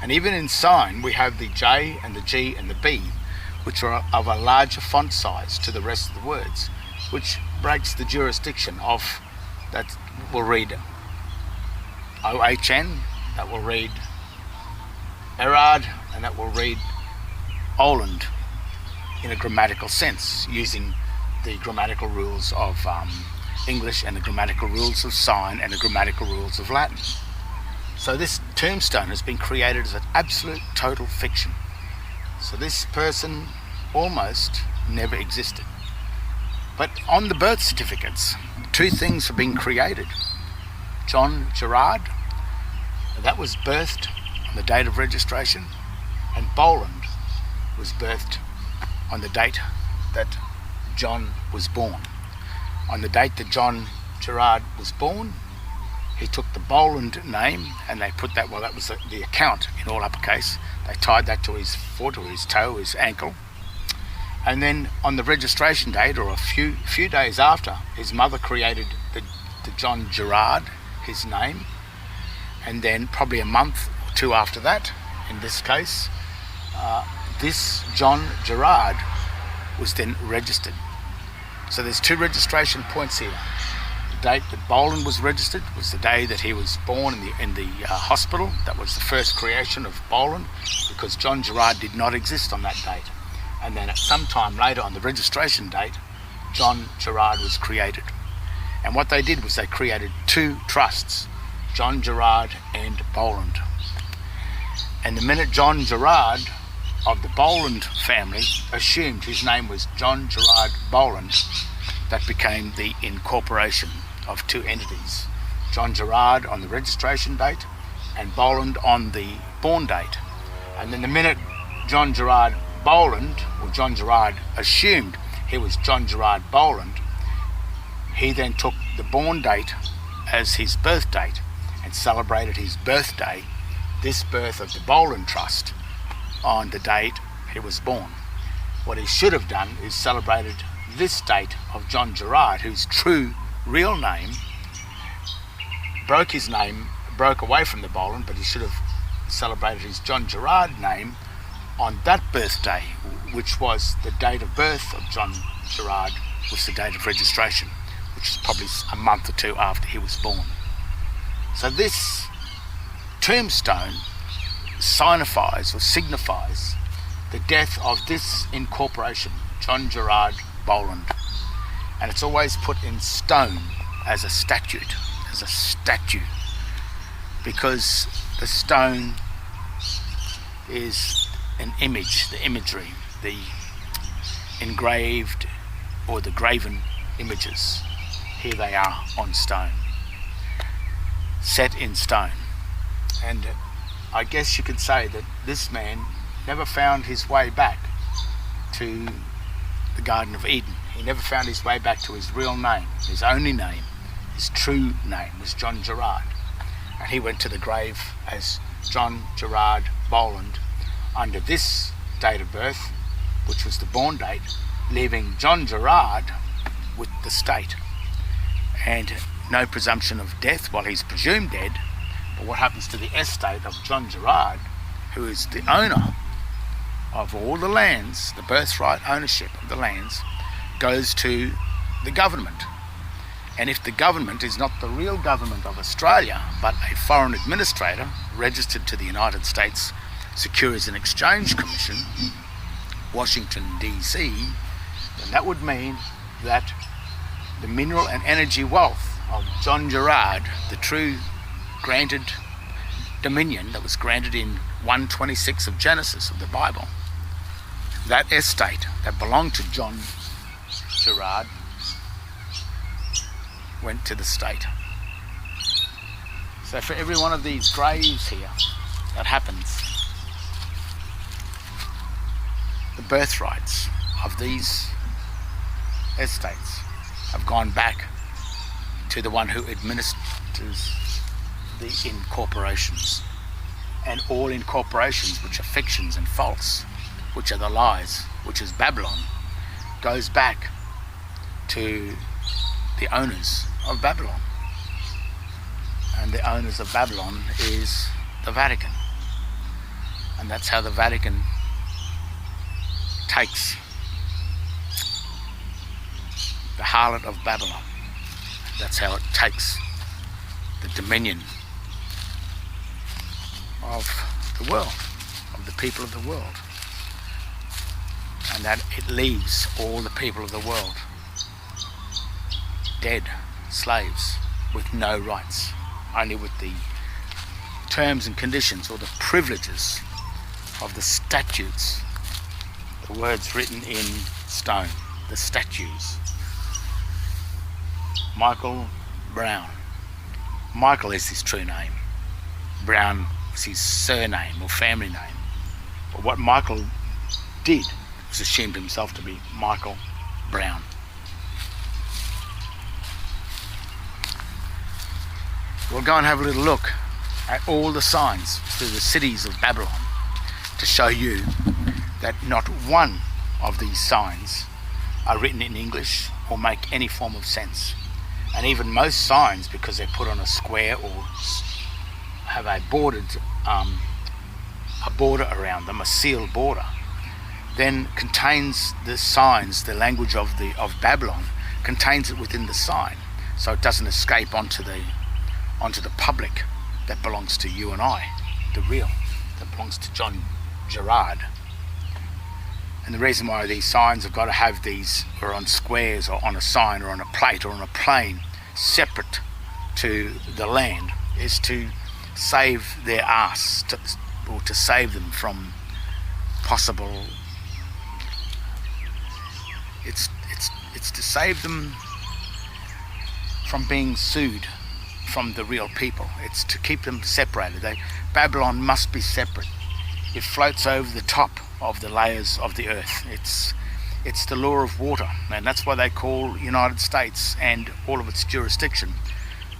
And even in sign, we have the J and the G and the B, which are of a larger font size to the rest of the words, which breaks the jurisdiction of that will read OHN, that will read Erard, and that will read Oland in a grammatical sense, using the grammatical rules of English and the grammatical rules of sign and the grammatical rules of Latin. So this tombstone has been created as an absolute total fiction. So this person almost never existed. But on the birth certificates, two things have been created. John Gerard, that was birthed on the date of registration, and Boland was birthed on the date that John was born. On the date that John Gerard was born, he took the Boland name and they put that, well, that was the account in all uppercase. They tied that to his foot or his toe, his ankle. And then on the registration date, or a few days after, his mother created the John Gerard, his name. And then probably a month or two after that, in this case, this John Gerard was then registered. So there's two registration points here. The date that Boland was registered was the day that he was born in the hospital. That was the first creation of Boland, because John Gerard did not exist on that date. And then at some time later on the registration date, John Gerard was created. And what they did was they created two trusts, John Gerard and Boland. And the minute John Gerard of the Boland family assumed his name was John Gerard Boland, that became the incorporation of two entities, John Gerard on the registration date and Boland on the born date. And then the minute John Gerard Boland, or John Gerard assumed he was John Gerard Boland, he then took the born date as his birth date and celebrated his birthday, this birth of the Boland Trust, on the date he was born. What he should have done is celebrated this date of John Gerard, whose true real name broke away from the Boland, but he should have celebrated his John Gerard name on that birthday, which was the date of birth of John Gerard, was the date of registration, which is probably a month or two after he was born. So this tombstone signifies the death of this incorporation, John Gerard Boland. And it's always put in stone as a statue, because the stone is an image, the imagery, the engraved or the graven images. Here they are on stone, set in stone. And I guess you could say that this man never found his way back to the Garden of Eden. He never found his way back to his real name, his only name. His true name was John Gerard. And he went to the grave as John Gerard Boland under this date of birth, which was the born date, leaving John Gerard with the state. And no presumption of death while he's presumed dead. But what happens to the estate of John Gerard, who is the owner of all the lands, the birthright ownership of the lands, goes to the government. And if the government is not the real government of Australia, but a foreign administrator registered to the United States Securities and Exchange Commission, Washington, D.C., then that would mean that the mineral and energy wealth of John Gerard, the true granted dominion that was granted in 1:26 of Genesis of the Bible, that estate that belonged to John Gerard went to the state. So for every one of these graves here that happens, the birthrights of these estates have gone back to the one who administers the incorporations. And all incorporations which are fictions and false, which are the lies, which is Babylon, goes back to the owners of Babylon. And the owners of Babylon is the Vatican. And that's how the Vatican takes the harlot of Babylon That's how it takes the dominion of the world, of the people of the world, and that it leaves all the people of the world dead, slaves, with no rights, only with the terms and conditions or the privileges of the statutes, the words written in stone, the statues. Michael Brown. Michael is his true name. Brown was his surname or family name. But what Michael did was assumed himself to be Michael Brown. We'll go and have a little look at all the signs through the cities of Babylon to show you that not one of these signs are written in English or make any form of sense. And even most signs, because they're put on a square or have a border around them, a sealed border, then contains the signs, the language of Babylon, contains it within the sign, so it doesn't escape onto the public that belongs to you and I, the real, that belongs to John Gerard. And the reason why these signs have got to have these, or on squares or on a sign or on a plate or on a plane, separate to the land, is to save their ass, or to save them from possible. It's to save them from being sued from the real people. It's to keep them separated. Babylon must be separate. It floats over the top of the layers of the earth. It's the law of water, and that's why they call United States and all of its jurisdiction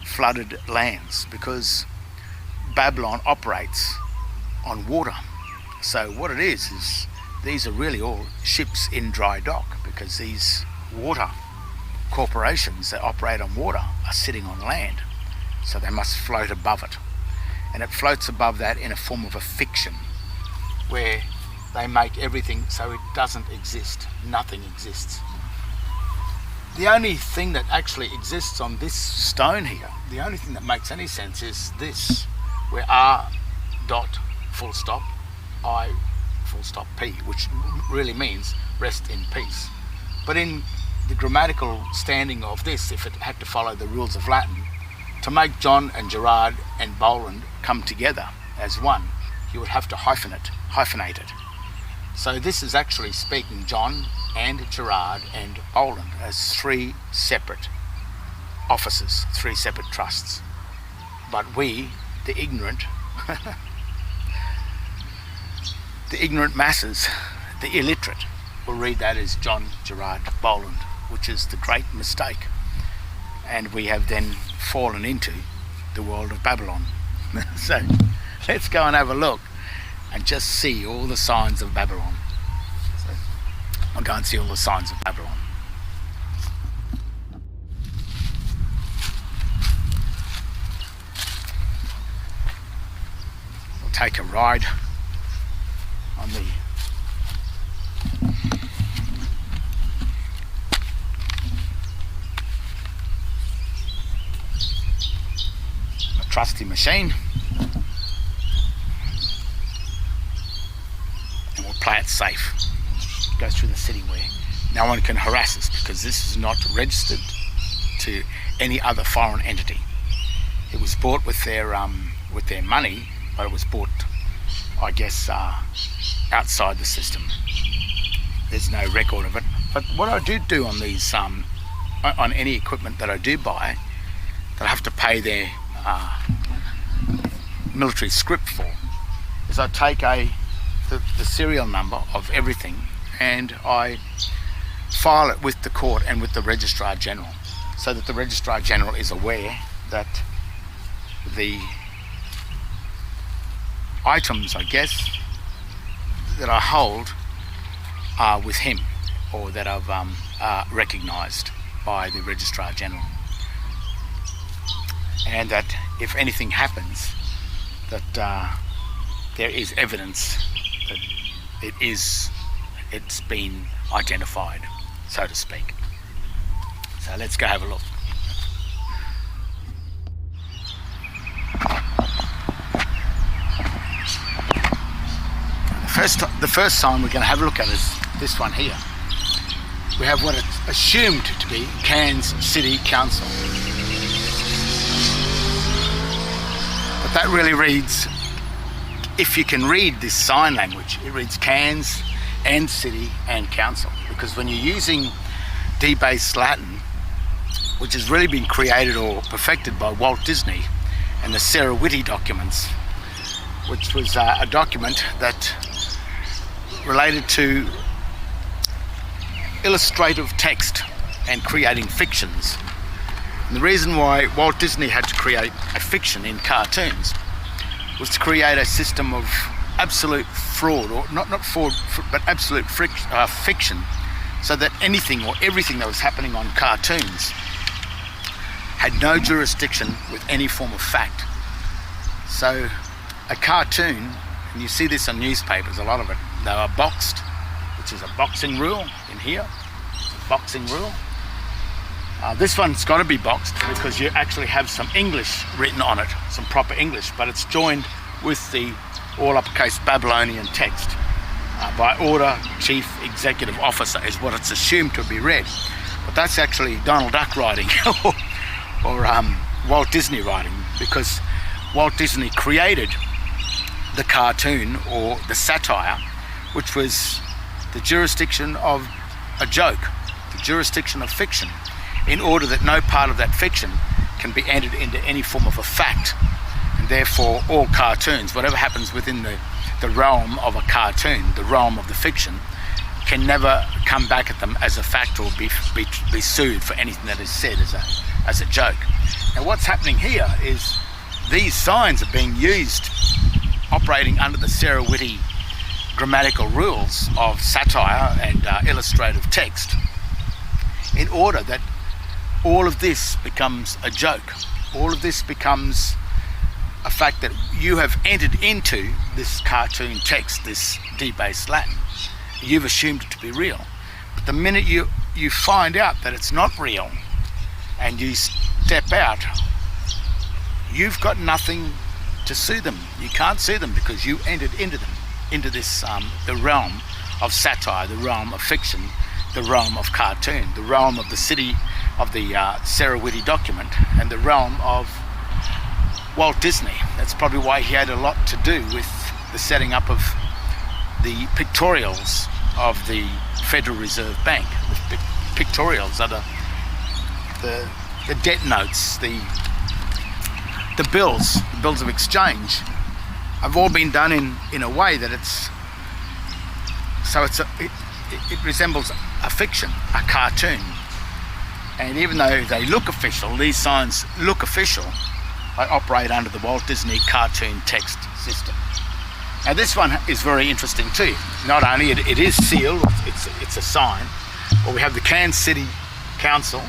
flooded lands, because Babylon operates on water. So what it is these are really all ships in dry dock, because these water corporations that operate on water are sitting on land, so they must float above it. And it floats above that in a form of a fiction, where they make everything so it doesn't exist. Nothing exists. The only thing that actually exists on this stone here, the only thing that makes any sense is this, where R dot full stop I full stop P, which really means rest in peace. But in the grammatical standing of this, if it had to follow the rules of Latin, to make John and Gerard and Boland come together as one, you would have to hyphenate it. So this is actually speaking John and Gerard and Boland as three separate offices, three separate trusts. But we, the ignorant, the ignorant masses, the illiterate, will read that as John Gerard Boland, which is the great mistake. And we have then fallen into the world of Babylon. So let's go and have a look and just see all the signs of Babylon. So I'll go and see all the signs of Babylon. We'll take a ride on the trusty machine, and we'll play it safe. Go through the city where no one can harass us, because this is not registered to any other foreign entity. It was bought with their money, but it was bought, I guess, outside the system. There's no record of it. But what I do on these, on any equipment that I do buy, that I have to pay their military script for, is I take the serial number of everything and I file it with the court and with the Registrar General, so that the Registrar General is aware that the items, I guess, that I hold are with him, or that I've recognised by the Registrar General. And that if anything happens, that there is evidence that it's been identified, so to speak. So let's go have a look. the first sign we're going to have a look at is this one here. We have what it's assumed to be Cairns City Council. But that really reads, if you can read this sign language, it reads Cairns and City and Council. Because when you're using debased Latin, which has really been created or perfected by Walt Disney and the Sarah Whitty documents, which was a document that related to illustrative text and creating fictions. And the reason why Walt Disney had to create a fiction in cartoons was to create a system of absolute fraud, or not fraud, but absolute fiction, so that anything or everything that was happening on cartoons had no jurisdiction with any form of fact. So a cartoon, and you see this on newspapers, a lot of it, they are boxed, which is a boxing rule in here. It's a boxing rule. This one's got to be boxed because you actually have some English written on it, some proper English, but it's joined with the all uppercase Babylonian text. By order, Chief Executive Officer is what it's assumed to be read. But that's actually Donald Duck writing or Walt Disney writing, because Walt Disney created the cartoon or the satire, which was the jurisdiction of a joke, the jurisdiction of fiction, in order that no part of that fiction can be entered into any form of a fact. And therefore all cartoons, whatever happens within the realm of a cartoon, the realm of the fiction, can never come back at them as a fact or be sued for anything that is said as a joke. Now what's happening here is these signs are being used, operating under the Sarah Whitty grammatical rules of satire and illustrative text, in order that all of this becomes a joke. All of this becomes a fact that you have entered into this cartoon text, this debased Latin. You've assumed it to be real. But the minute you find out that it's not real and you step out, you've got nothing to sue them. You can't sue them because you entered into them, into this the realm of satire, the realm of fiction, the realm of cartoon, the realm of the city of the Sarah Whitty document, and the realm of Walt Disney. That's probably why he had a lot to do with the setting up of the pictorials of the Federal Reserve Bank. The pictorials are the debt notes, the bills of exchange, have all been done in a way that it resembles a fiction, a cartoon. And even though they look official, these signs look official, they operate under the Walt Disney cartoon text system. Now this one is very interesting too. Not only it is sealed, it's a sign, but we have the Cairns City Council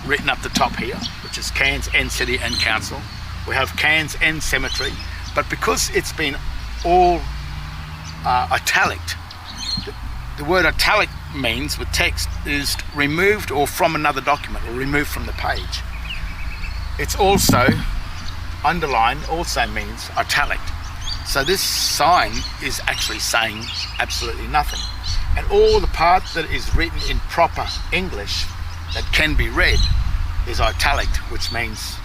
written up the top here, which is Cairns and City and Council. We have Cairns and Cemetery, but because it's been all italic, the word italic means with text is removed or from another document or removed from the page. It's also underlined, also means italic. So this sign is actually saying absolutely nothing. And all the part that is written in proper English that can be read is italic, which means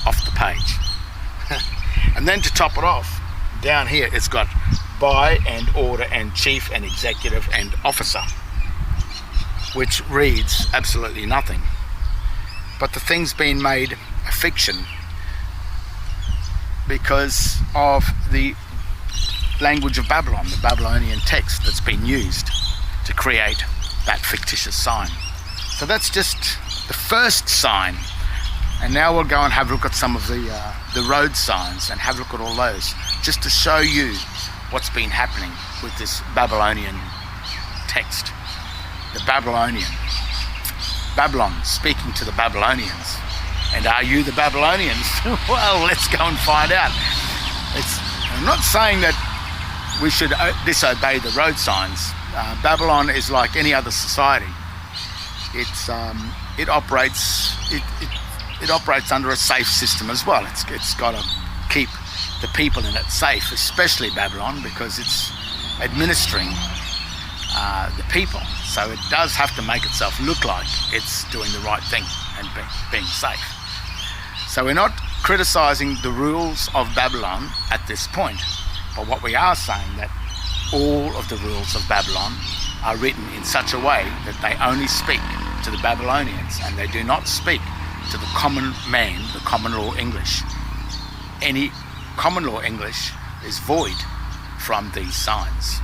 off the page. And then to top it off, down here it's got by and order and chief and executive and officer, which reads absolutely nothing. But the thing's been made a fiction because of the language of Babylon, the Babylonian text that's been used to create that fictitious sign. So that's just the first sign. And now we'll go and have a look at some of the road signs and have a look at all those, just to show you what's been happening with this Babylonian text. The Babylonian. Babylon speaking to the Babylonians. And are you the Babylonians? Well, let's go and find out. I'm not saying that we should disobey the road signs. Babylon is like any other society. It operates under a safe system as well. It's got to keep the people in it safe, especially Babylon, because it's administering the people. So it does have to make itself look like it's doing the right thing and being safe. So we're not criticizing the rules of Babylon at this point, but what we are saying that all of the rules of Babylon are written in such a way that they only speak to the Babylonians and they do not speak to the common man, the common law English. Any common law English is void from these signs.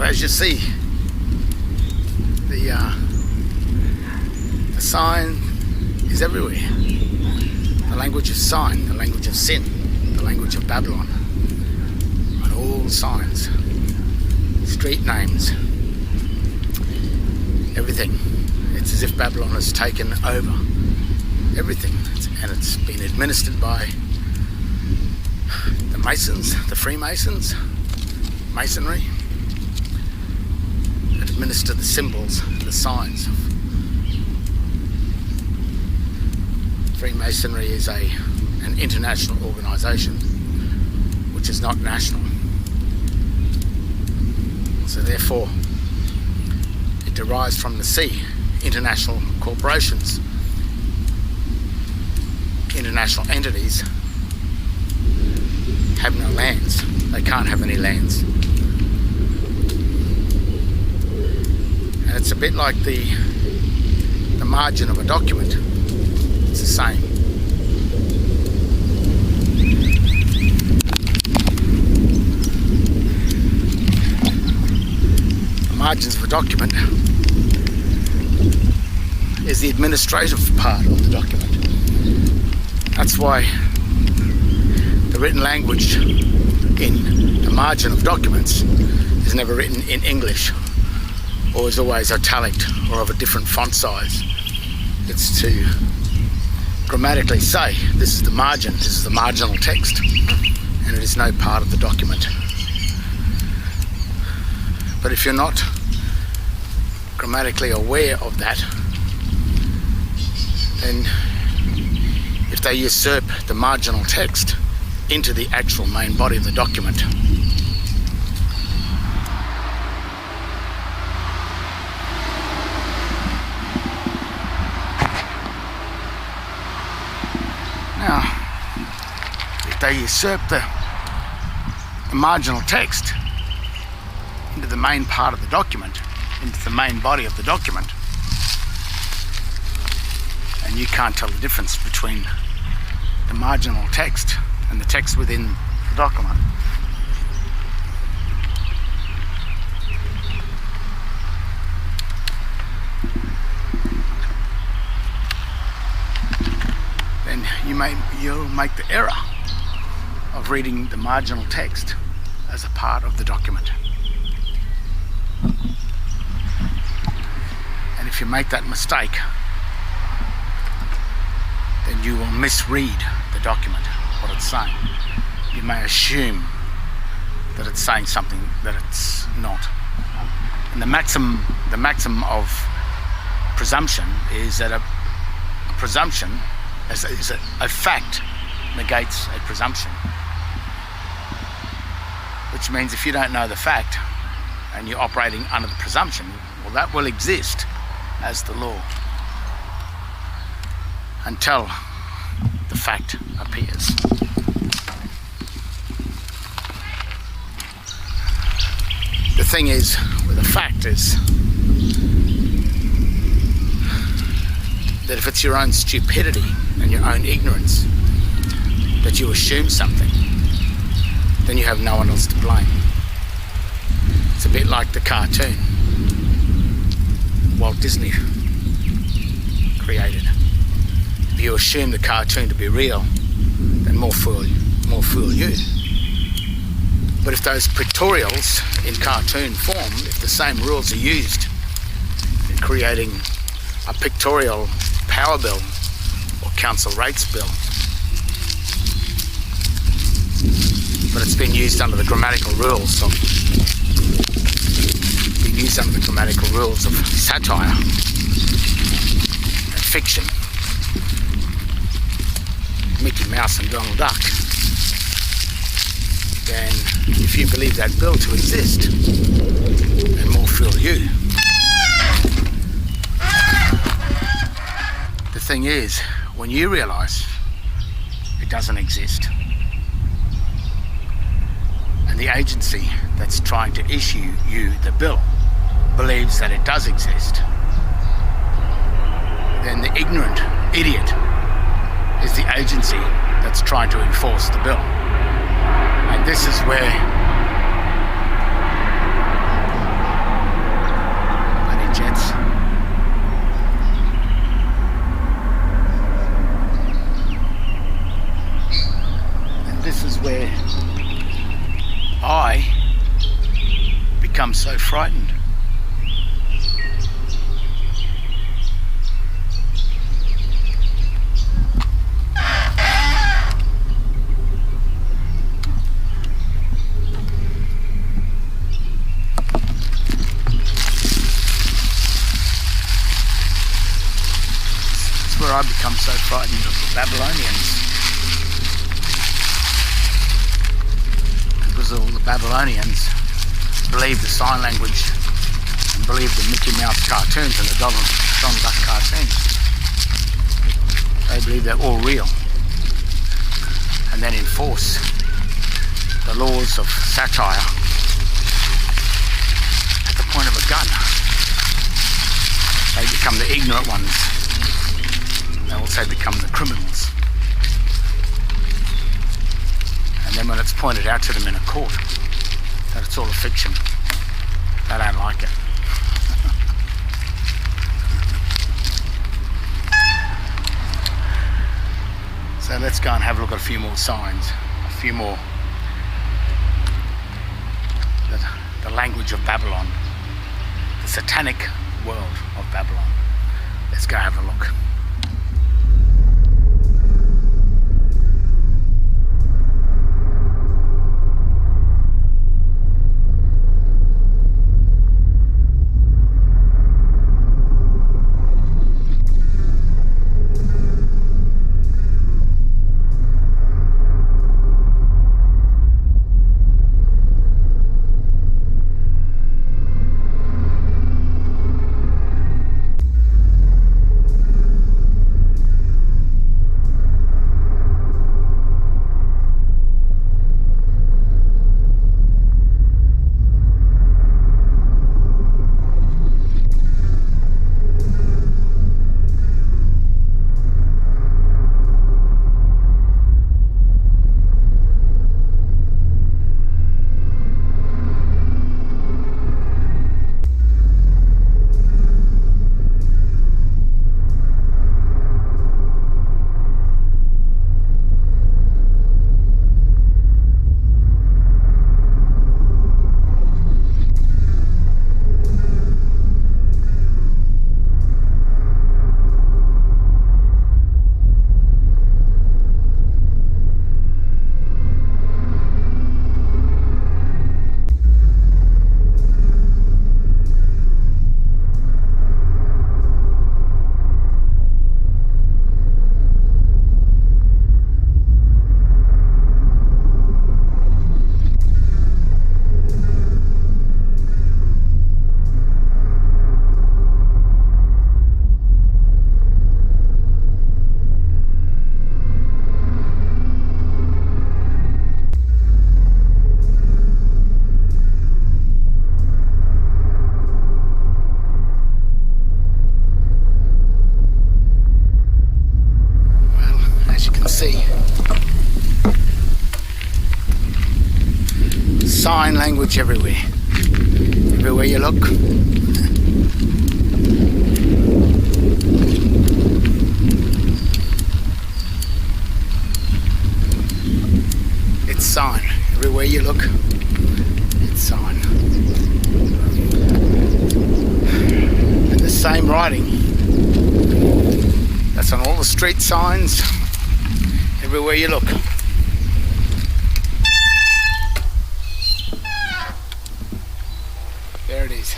As you see, the sign is everywhere. The language of sign, the language of sin, the language of Babylon, and all signs, street names, everything. It's as if Babylon has taken over everything, and it's been administered by the Masons, the Freemasons, Masonry, that administer the symbols and the signs. Freemasonry is an international organisation which is not national. So therefore, it derives from the sea. International corporations, international entities have no lands. They can't have any lands. And it's a bit like the margin of a document. It's the same. The margins of a document is the administrative part of the document. That's why the written language in the margin of documents is never written in English, or is always italic or of a different font size. It's to grammatically say this is the margin, this is the marginal text, and it is no part of the document. But if you're not grammatically aware of that, then if they usurp the marginal text into the actual main body of the document, now, if they usurp the marginal text into the main part of the document, into the main body of the document, and you can't tell the difference between the marginal text and the text within the document, then you'll make the error of reading the marginal text as a part of the document. And if you make that mistake, then you will misread the document, what it's saying. You may assume that it's saying something that it's not. And the maximum of presumption is that a presumption, is a fact negates a presumption. Which means if you don't know the fact and you're operating under the presumption, well, that will exist as the law until the fact appears. the thing is, well, the fact is, that if it's your own stupidity and your own ignorance that you assume something, then you have no one else to blame. It's a bit like the cartoon Walt Disney created. If you assume the cartoon to be real, then more fool you. But if those pictorials in cartoon form, if the same rules are used in creating a pictorial power bill or council rates bill, but it's been used under the grammatical rules of satire and fiction, Mickey Mouse and Donald Duck, then if you believe that bill to exist, then more fool you. The thing is, when you realise it doesn't exist, and the agency that's trying to issue you the bill believes that it does exist, then the ignorant idiot is the agency that's trying to enforce the bill. And this is where bloody jets. And this is where I become so frightened. Where I become so frightened of the Babylonians, because all the Babylonians believe the sign language and believe the Mickey Mouse cartoons and the Donald Duck cartoons. They believe they're all real, and then enforce the laws of satire at the point of a gun. They become the ignorant ones. They also become the criminals. And then when it's pointed out to them in a court that it's all a fiction, they don't like it. So let's go and have a look at a few more signs, a few more. The language of Babylon, the satanic world of Babylon. Let's go have a look. sign language everywhere. Everywhere you look. It's sign. Everywhere you look, it's sign. And the same writing that's on all the street signs, everywhere you look. There it is.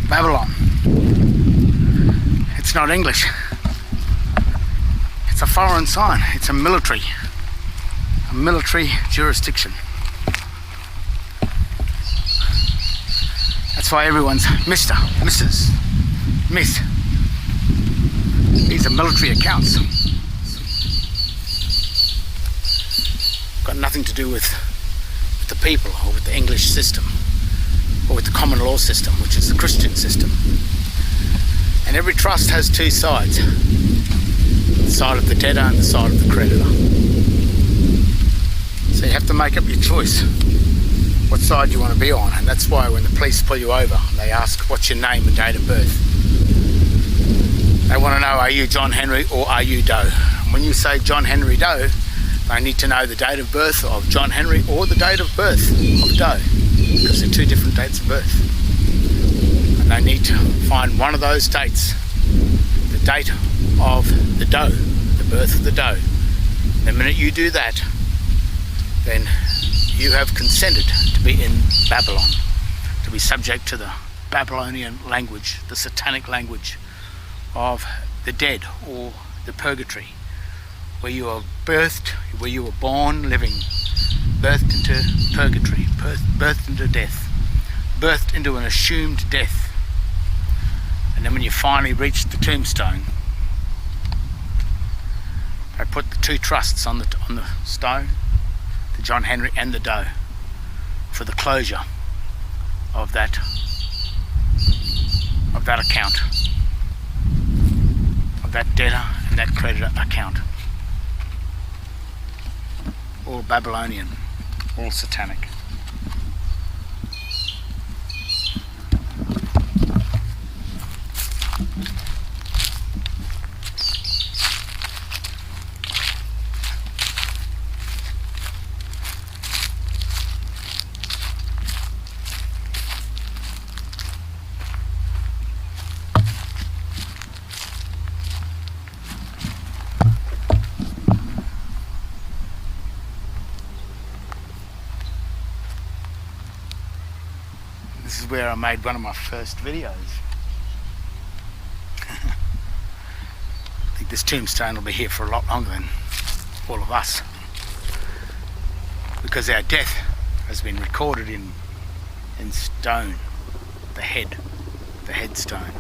Babylon. It's not English. It's a foreign sign. It's a military jurisdiction. That's why everyone's Mr., Mrs., Miss. These are military accounts. Got nothing to do with the people or with the English system, or with the common law system, which is the Christian system. And every trust has two sides, the side of the debtor and the side of the creditor. So you have to make up your choice what side you want to be on. And that's why when the police pull you over, they ask what's your name and date of birth. They want to know, are you John Henry or are you Doe? And when you say John Henry Doe, they need to know the date of birth of John Henry or the date of birth of Doe, because they're two different dates of birth. And they need to find one of those dates, the date of the doe, the birth of the doe. The minute you do that, then you have consented to be in Babylon, to be subject to the Babylonian language, the satanic language of the dead, or the purgatory, where you are birthed, where you were born living, birthed into purgatory, birthed into death, birthed into an assumed death. And then when you finally reach the tombstone, they put the two trusts on the stone, the John Henry and the Doe, for the closure of that account, of that debtor and that creditor account. All Babylonian, all satanic. This is where I made one of my first videos. I think this tombstone will be here for a lot longer than all of us, because our death has been recorded in stone, the headstone.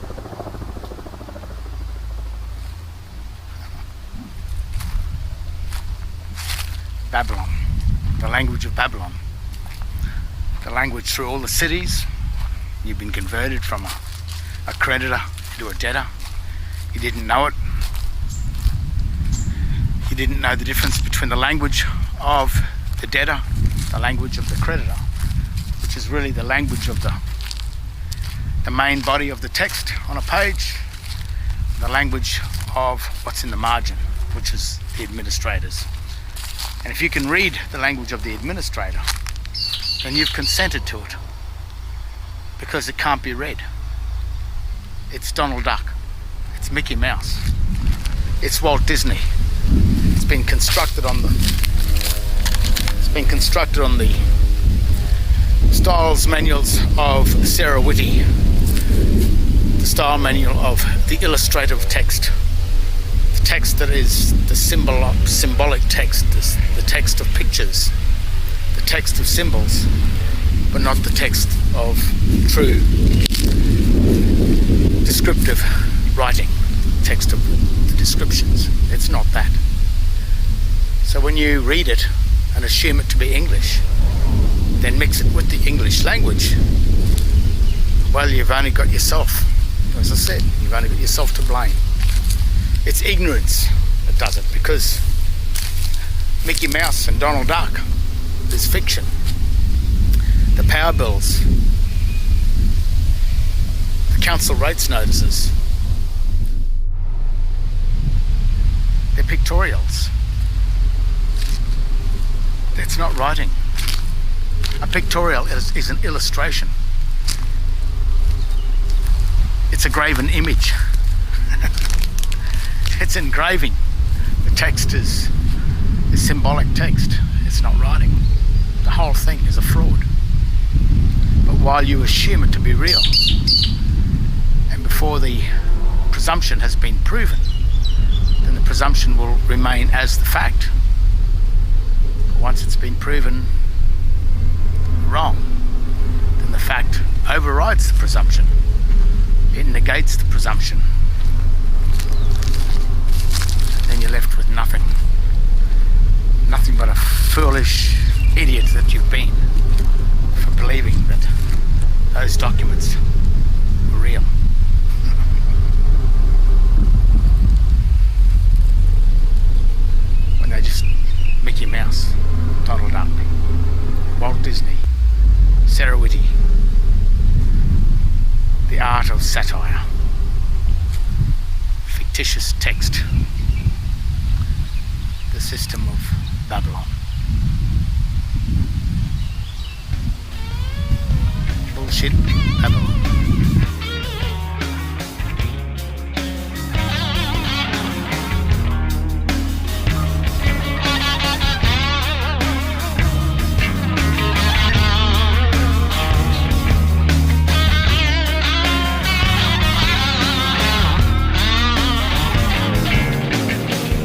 Babylon, the language of Babylon, the language through all the cities. You've been converted from a creditor into a debtor. You didn't know it. You didn't know the difference between the language of the debtor, the language of the creditor, which is really the language of the main body of the text on a page, the language of what's in the margin, which is the administrators. And if you can read the language of the administrator, then you've consented to it, because it can't be read. It's Donald Duck, it's Mickey Mouse, it's Walt Disney. It's been constructed on the been constructed on the styles manuals of Sarah Whitty, the style manual of the illustrative text, the text that is the symbolic text, the text of pictures, the text of symbols, but not the text of true descriptive writing, text of the descriptions. It's not that. So when you read it and assume it to be English, then mix it with the English language, well, you've only got yourself, as I said, you've only got yourself to blame. It's ignorance that does it, because Mickey Mouse and Donald Duck is fiction. The power bills, the council rates notices, they're pictorials. That's not writing. A pictorial is an illustration. It's a graven image. It's engraving. The text is symbolic text. It's not writing. The whole thing is a fraud. But while you assume it to be real, and before the presumption has been proven, then the presumption will remain as the fact. Once it's been proven wrong, then the fact overrides the presumption. It negates the presumption. And then you're left with nothing. Nothing but a foolish idiot that you've been for believing that those documents were real. When they just Mickey Mouse, Donald Duck, Walt Disney, Sarah Whitty, the art of satire, fictitious text, the system of Babylon. Bullshit Babylon.